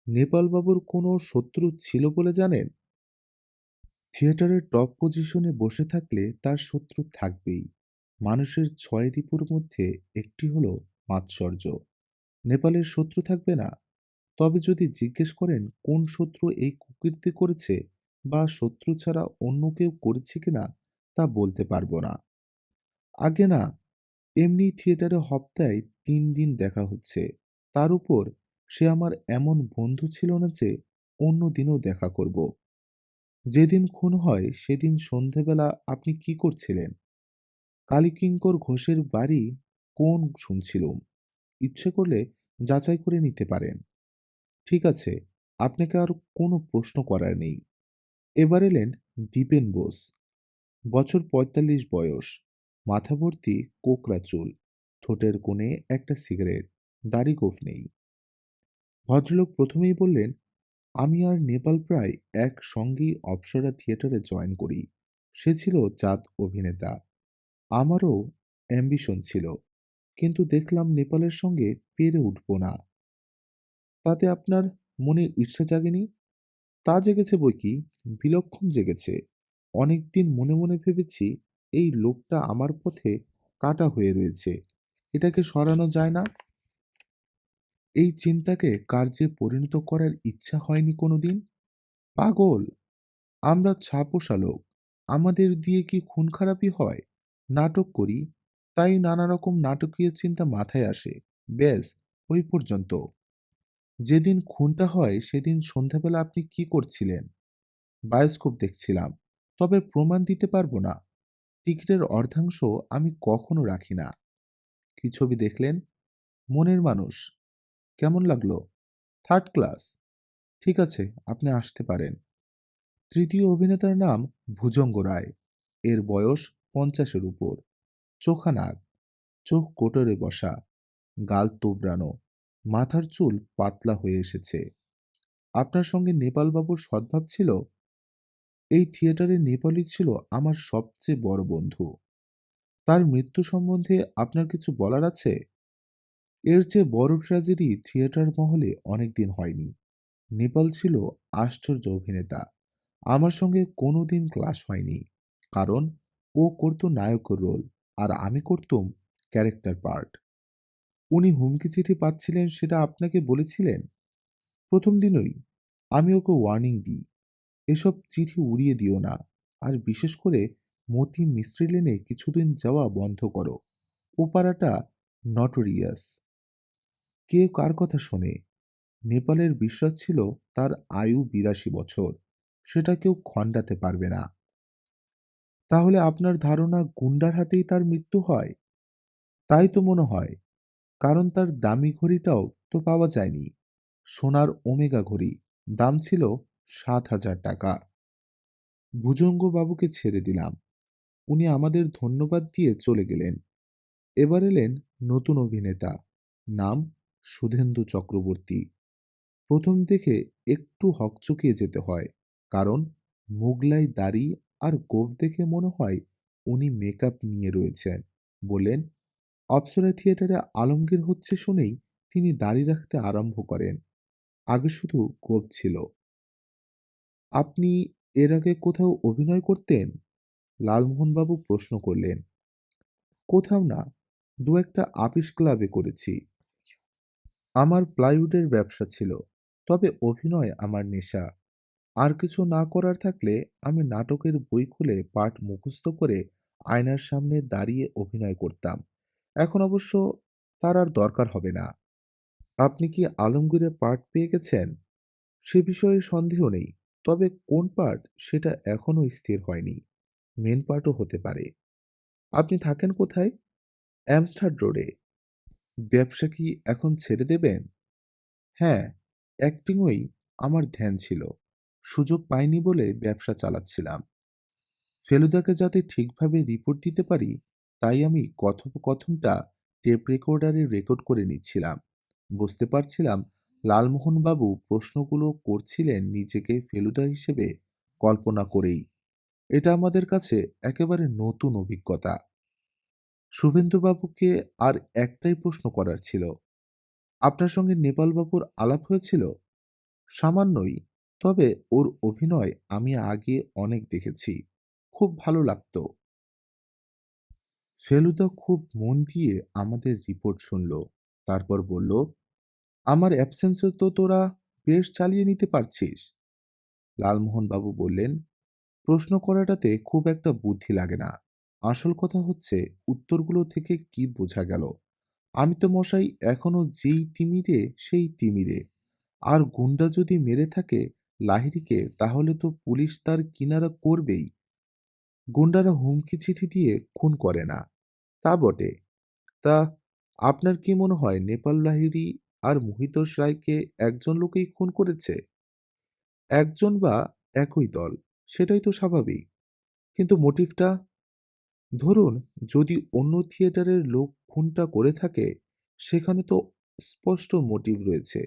নেপালবাবুর কোনো শত্রু ছিল বলে জানেন? থিয়েটারের টপ পজিশনে বসে থাকলে তার শত্রু থাকবেই। মানুষের 6 রিপুর মধ্যে একটি হলো মাৎসর্য। নেপালের শত্রু থাকবে না? তবে যদি জিজ্ঞেস করেন কোন শত্রু এই কুকীর্তি করেছে বা শত্রু ছাড়া অন্য কেউ করেছে কিনা, তা বলতে পারবো না। আগে না, এমনি থিয়েটারে সপ্তাহে 3 দিন দেখা হচ্ছে। তার উপর সে আমার এমন বন্ধু ছিল না যে অন্য দিনও দেখা করব। যেদিন খুন হয় সেদিন সন্ধেবেলা আপনি কি করছিলেন? কালীকিঙ্কর ঘোষের বাড়ি কোন শুনছিলুম। ইচ্ছে করলে যাচাই করে নিতে পারেন। ঠিক আছে, আপনাকে আর কোনো প্রশ্ন করার নেই। এবার এলেন দীপেন বোস। বছর 45 বয়স, মাথা ভর্তি কোকড়া চুল, ঠোঁটের কোণে একটা সিগারেট, দাড়ি গোঁফ নেই। ভদ্রলোক প্রথমেই বললেন, আমি আর নেপাল প্রায় একসঙ্গেই অপ্সরা থিয়েটারে জয়েন করি। সে ছিল জাত অভিনেতা। আমারও অ্যাম্বিশন ছিল, কিন্তু দেখলাম নেপালের সঙ্গে পেরে উঠব না। তাতে আপনার মনে ঈর্ষা জাগেনি? তা জেগেছে বৈকি, বিলক্ষণ জেগেছে। অনেকদিন মনে মনে ভেবেছি এই লোকটা আমার পথে কাঁটা হয়ে রয়েছে, এটাকে সরানো যায় না। এই চিন্তাকে কার্যে পরিণত করার ইচ্ছা হয়নি কোনোদিন। পাগল! আমরা ছাপোষা লোক। আমাদের দিয়ে কি খুন খারাপি হয়? নাটক করি, তাই নানা রকম নাটকীয় চিন্তা মাথায় আসে। ব্যাস, ওই পর্যন্ত। যেদিন খুনটা হয় সেদিন সন্ধ্যাবেলা আপনি কি করছিলেন? বায়োস্কোপ দেখছিলাম, তবে প্রমাণ দিতে পারবো না। টিকিটের অর্ধাংশ আমি কখনো রাখি না। কি ছবি দেখলেন? মনের মানুষ। কেমন লাগলো? Third class. ঠিক আছে, আপনি আসতে পারেন। তৃতীয় অভিনেতার নাম ভুজঙ্গ রায়। এর বয়স 50-এর উপর। চোখা নাক, চোখ কোটরে বসা, গাল তোবড়ানো, মাথার চুল পাতলা হয়ে এসেছে। আপনার সঙ্গে নেপালবাবুর সদ্ভাব ছিল? এই থিয়েটারে নেপালি ছিল আমার সবচেয়ে বড় বন্ধু। তার মৃত্যু সম্বন্ধে আপনার কিছু বলার আছে? এর চেয়ে বড় ট্র্যাজেডি থিয়েটার মহলে অনেকদিন হয়নি। নেপাল ছিল আশ্চর্য অভিনেতা। আমার সঙ্গে কোনোদিন ক্লাস হয়নি, কারণ ও করতো নায়কের রোল আর আমি করতুম ক্যারেক্টার পার্ট। উনি হুমকি চিঠি পাচ্ছিলেন সেটা আপনাকে বলেছিলেন? প্রথম দিনই আমি ওকে ওয়ার্নিং দিই, এসব চিঠি উড়িয়ে দিও না, আর বিশেষ করে মতি মিস্ত্রি লেনে কিছুদিন যাওয়া বন্ধ করো। ও পাড়াটা নটোরিয়াস। কে কার কথা শোনে? নেপালের বিশ্বাস ছিল তার আয়ু ৮২ বছর, সেটা কেউ খণ্ডাতে পারবে না। তাহলে আপনার ধারণা গুন্ডার হাতেই তার মৃত্যু হয়? তাই তো মনে হয়, কারণ তার দামি ঘড়িটাও তো পাওয়া যায়নি। সোনার ওমেগা ঘড়ি, দাম ছিল ৭,০০০ টাকা। ভুজঙ্গবাবুকে ছেড়ে দিলাম, উনি আমাদের ধন্যবাদ দিয়ে চলে গেলেন। এবার এলেন নতুন অভিনেতা, নাম সুধেন্দু চক্রবর্তী। প্রথম দেখে একটু হকচকিয়ে যেতে হয়, কারণ মোগলাই দাড়ি আর গোঁফ দেখে মনে হয় উনি মেকআপ নিয়ে রয়েছেন। বললেন, অপ্সরা থিয়েটারে আলমগীর হচ্ছে শুনেই তিনি দাড়ি রাখতে আরম্ভ করেন। আগে শুধু গোঁফ ছিল। আপনি এর আগে কোথাও অভিনয় করতেন? লালমোহনবাবু প্রশ্ন করলেন। কোথাও না, দু একটা আপিস ক্লাবে করেছি। আমার প্লাইউডের ব্যবসা ছিল, তবে অভিনয় আমার নেশা। আর কিছু না করার থাকলে আমি নাটকের বই খুলে পাঠ মুখস্থ করে আয়নার সামনে দাঁড়িয়ে অভিনয় করতাম। এখন অবশ্য তার আর দরকার হবে না। আপনি কি আলমগীরের পার্ট পেয়ে গেছেন? সে বিষয়ে সন্দেহ নেই, তবে কোন পার্ট সেটা এখনো স্থির হয়নি। মেন পার্টও হতে পারে। আপনি থাকেন কোথায়? অ্যামস্টার রোডে। ব্যবসা কি এখন ছেড়ে দেবেন? হ্যাঁ, অ্যাক্টিংই আমার ধ্যান ছিল। সুযোগ পাইনি বলে ব্যবসা চালাচ্ছিলাম। ফেলুদাকে যাতে ঠিকভাবে রিপোর্ট দিতে পারি, তাই আমি কথোপকথনটা টেপ রেকর্ডারে রেকর্ড করে নিচ্ছিলাম। বুঝতে পারছিলাম লালমোহনবাবু প্রশ্নগুলো করছিলেন নিজেকে ফেলুদা হিসেবে কল্পনা করেই। এটা আমাদের কাছে একেবারে নতুন অভিজ্ঞতা। শুভেন্দুবাবুকে আর একটাই প্রশ্ন করার ছিল। আপনার সঙ্গে নেপালবাবুর আলাপ হয়েছিল? সামান্যই, তবে ওর অভিনয় আমি আগে অনেক দেখেছি। খুব ভালো লাগতো। ফেলুদা খুব মন দিয়ে আমাদের রিপোর্ট শুনল। তারপর বলল, আমার অ্যাবসেন্সে তো তোরা বেশ চালিয়ে নিতে পারছিস। লালমোহনবাবু বললেন, প্রশ্ন করাটাতে খুব একটা বুদ্ধি লাগে না। আসল কথা হচ্ছে উত্তরগুলো থেকে কি বোঝা গেল। আমি তো মশাই এখনো যেই তিমিরে সেই তিমিরে। আর গুন্ডা যদি মেরে থাকে লাহিড়ীকে, তাহলে তো পুলিশ তার কিনারা করবেই। গুন্ডারা হুমকি চিঠি দিয়ে খুন করে না। তা বটে। তা আপনার কি মনে হয় নেপাল লাহিড়ী আর মহিতোষ রায়কে একজন লোকেই খুন করেছে? একজন বা একই দল, সেটাই তো স্বাভাবিক। কিন্তু মোটিভটা? ধরুন, যদি অন্য থিয়েটারের লোক খুনটা করে থাকে, সেখানে তো স্পষ্ট মোটিভ রয়েছে।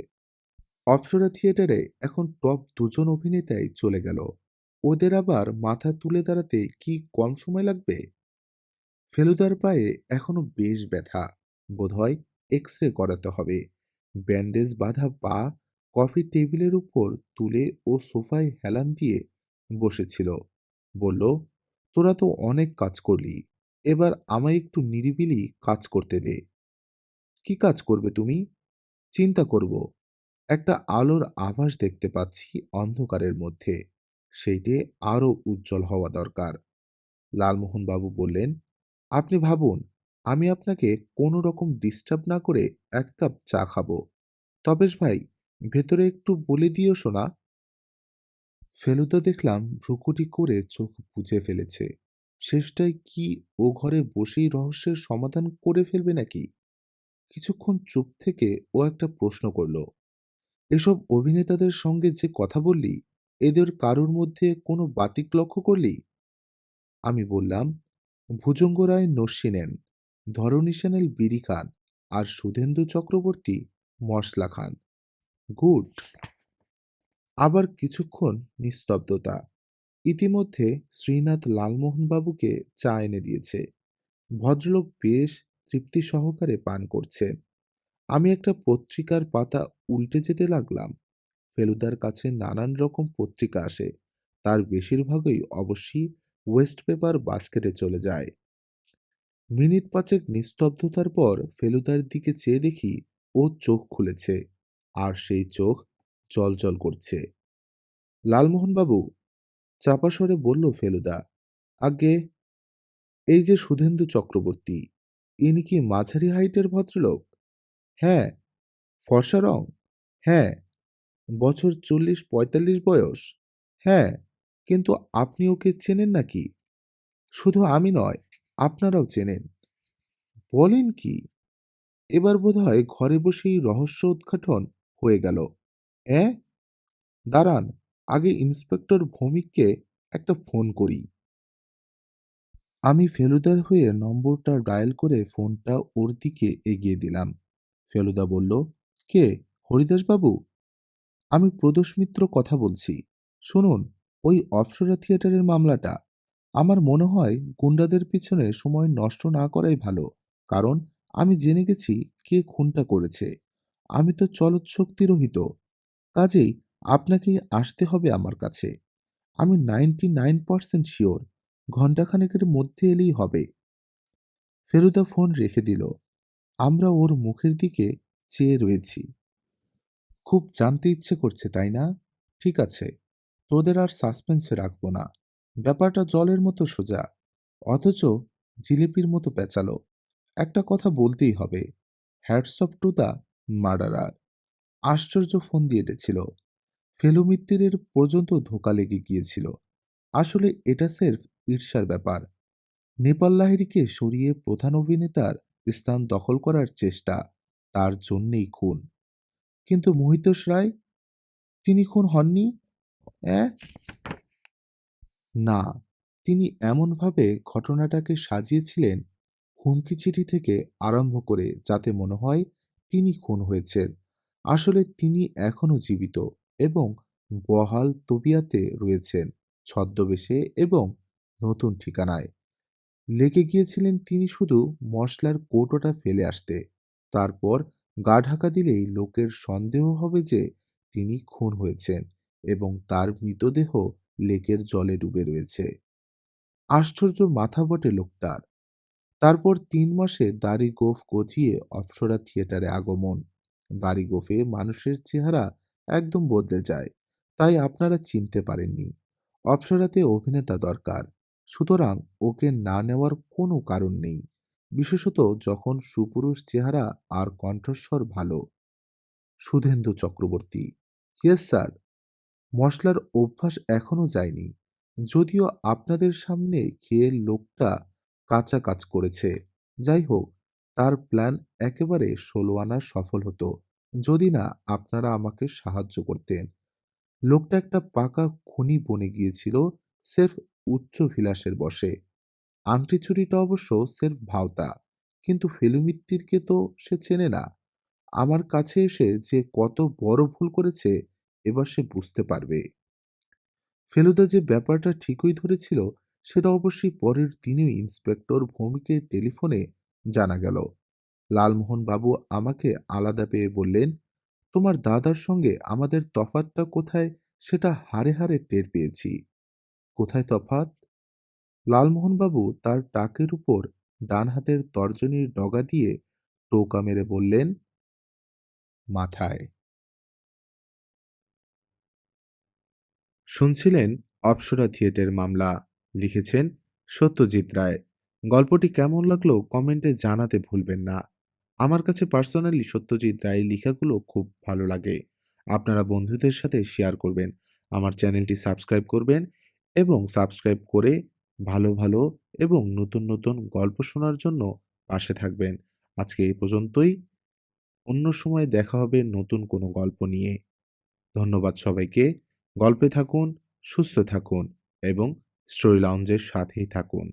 অপ্সরা থিয়েটারে এখন টপ দুজন অভিনেতাই চলে গেল। ওদের আবার মাথা তুলে দাঁড়াতে কি কম সময় লাগবে? ফেলুদার পায়ে এখনো বেশ ব্যথা। বোধহয় এক্স-রে করাতে হবে। ব্যান্ডেজ বাঁধা পা কফি টেবিলের উপর তুলে ও সোফায় হেলান দিয়ে বসেছিল। বলল, তোরা তো অনেক কাজ করলি, এবার আমায় একটু নিরিবিলি কাজ করতে দে। কি কাজ করবে তুমি? চিন্তা করব। একটা আলোর আভাস দেখতে পাচ্ছি অন্ধকারের মধ্যে। সেইটে আরো উজ্জ্বল হওয়া দরকার। লালমোহনবাবু বললেন, আপনি ভাবুন, আমি আপনাকে কোনো রকম ডিস্টার্ব না করে ১ কাপ চা খাবো। তবেশ ভাই, ভেতরে একটু বলে দিও শোনা। ফেলুদা দেখলাম ভ্রুকুটি করে চোখ বুজে ফেলেছে। শেষটায় কি ও ঘরে বসেই রহস্যের সমাধান করে ফেলবে নাকি? কিছুক্ষণ চুপ থেকে ও একটা প্রশ্ন করল। এসব অভিনেতাদের সঙ্গে যে কথা বললি, এদের কারোর মধ্যে কোনো বাতিক লক্ষ্য করলি? আমি বললাম, ভুজঙ্গ রায় নস্যি নেন, ধরণী সেনেল বিড়ি খান, আর সুধেন্দু চক্রবর্তী মশলা খান। গুড। আবার কিছুক্ষণ নিস্তব্ধতা। ইতিমধ্যে শ্রীনাথ লালমোহনবাবুকে চা এনে দিয়েছে। ভদ্রলোক বেশ তৃপ্তি সহকারে পান করছেন। আমি একটা পত্রিকার পাতা উল্টে যেতে লাগলাম। ফেলুদার কাছে নানান রকম পত্রিকা আসে। তার বেশিরভাগই অবশ্যই ওয়েস্ট পেপার বাস্কেটে চলে যায়। মিনিট পাঁচেক নিস্তব্ধতার পর ফেলুদার দিকে চেয়ে দেখি ও চোখ খুলেছে, আর সেই চোখ জ্বলজ্বল করছে। লালমোহনবাবু, চাপা স্বরে বলল ফেলুদা, আজ্ঞে। এই যে সুধেন্দু চক্রবর্তী, ইনি কি মাঝারি হাইটের ভদ্রলোক? হ্যাঁ। ফর্সা রং? হ্যাঁ। বছর ৪০-৪৫ বয়স? হ্যাঁ। কিন্তু আপনি ওকে চেনেন নাকি? শুধু আমি নয়, আপনারাও চেনেন। বলেন কি? এবার বোধহয় ঘরে বসেই রহস্য উদ্ঘাটন হয়ে গেল। অ্যাঁ? দাঁড়ান, আগে ইন্সপেক্টর ভৌমিককে একটা ফোন করি। আমি ফেলুদার হয়ে নম্বরটা ডায়াল করে ফোনটা ওর দিকে এগিয়ে দিলাম। ফেলুদা বলল, কে? হরিদাসবাবু? আমি প্রদোষ মিত্র কথা বলছি। শুনুন, ওই অপ্সরা থিয়েটারের মামলাটা, আমার মনে হয় গুন্ডাদের পিছনে সময় নষ্ট না করাই ভালো। কারণ আমি জেনে গেছি কে খুনটা করেছে। আমি তো চলৎশক্তিরহিত। কাজেই আপনাকেই আসতে হবে আমার কাছে। আমি 99% শিওর ঘণ্টাখানেকের মধ্যে এলেই হবে। ফেলুদা ফোন রেখে দিল। আমরা ওর মুখের দিকে চেয়ে রয়েছি। খুব জানতে ইচ্ছে করছে, তাই না? ঠিক আছে, তোদের আর সাসপেন্সে রাখবো না। ব্যাপারটা জলের মতো সোজা, অথচ জিলিপির মতো পেঁচালো। একটা কথা বলতেই হবে, hats off to the murderer. আশ্চর্য ফোন দিয়ে ডেছিল। ফেলু মিত্তিরের পর্যন্ত ধোকা লেগে গিয়েছিল। আসলে এটা স্রেফ ঈর্ষার ব্যাপার। নেপাল লাহিড়ীকে সরিয়ে প্রধান অভিনেতার স্থান দখল করার চেষ্টা, তার জন্যেই খুন। কিন্তু মহিতোষ রায়, তিনি খুন হননি? অ্যাঁ? না, তিনি এমনভাবে ঘটনাটাকে সাজিয়েছিলেন, হুমকি চিঠি থেকে আরম্ভ করে যাতে মনে হয় তিনি খুন হয়েছেন। আসলে তিনি এখনো জীবিত এবং বহাল তবিয়াতে রয়েছেন, ছদ্মবেশে এবং নতুন ঠিকানায়। লেগে গিয়েছিলেন তিনি শুধু মশলার কৌটোটা ফেলে আসতে। তারপর গা ঢাকা দিলেই লোকের সন্দেহ হবে যে তিনি খুন হয়েছেন এবং তার মৃতদেহ লেকের জলে ডুবে রয়েছে। আশ্চর্য মাথা বটে লোকটার। তারপর ৩ মাসে দাড়ি গোঁফ গজিয়ে অপ্সরা থিয়েটারে আগমন। দাড়ি গোঁফে মানুষের চেহারা একদম বদলে যায়। তাই আপনারা চিনতে পারেননি। অপ্সরাতে অভিনেতা দরকার। সুতরাং ওকে না নেওয়ার কোনো কারণ নেই। বিশেষত যখন সুপুরুষ চেহারা আর কণ্ঠস্বর ভালো। Sudhendu Chakraborty, yes sir. মশলার অভ্যাস এখনো যায়নি। যদিও আপনাদের সামনে খেয়ে লোকটা কাঁচা কাজ করেছে। যাই হোক, তার প্ল্যান একেবারে ১৬ আনার সফল হতো যদি না আপনারা আমাকে সাহায্য করতেন। লোকটা একটা পাকা খুনি বনে গিয়েছিল স্রেফ উচ্চাভিলাষের বশে। আংটি চুরিটা অবশ্য স্রেফ ভাওতা, কিন্তু ফেলুমিত্তিরকে তো সে চেনে না। আমার কাছে এসে যে কত বড় ভুল করেছে এবার সে বুঝতে পারবে। ফেলুদা যে ব্যাপারটা ঠিকই ধরেছিল সেটা অবশ্যই পরের দিনই ইন্সপেক্টর ভৌমিকের টেলিফোনে জানা গেল। লালমোহন বাবু আমাকে আলাদা পেয়ে বললেন, তোমার দাদার সঙ্গে আমাদের তফাতটা কোথায় সেটা হাড়ে হাড়ে টের পেয়েছি। কোথায় তফাত? লালমোহন বাবু তার টাকের উপর ডান হাতের তর্জনীর ডগা দিয়ে টোকা মেরে বললেন, মাথায়। শুনছিলেন অপ্সরা থিয়েটার মামলা, লিখেছেন সত্যজিৎ রায়। গল্পটি কেমন লাগলো কমেন্টে জানাতে ভুলবেন না। আমার কাছে পার্সোনালি সত্যজিৎ রায়ের লেখাগুলো খুব ভালো লাগে। আপনারা বন্ধুদের সাথে শেয়ার করবেন, আমার চ্যানেলটি সাবস্ক্রাইব করবেন এবং সাবস্ক্রাইব করে ভালো ভালো এবং নতুন নতুন গল্প শোনার জন্য পাশে থাকবেন। আজকে এই পর্যন্তই। অন্য সময় দেখা হবে নতুন কোনো গল্প নিয়ে। ধন্যবাদ সবাইকে। গল্পে থাকুন, সুস্থ থাকুন এবং স্টোরি লাউঞ্জের সাথেই থাকুন।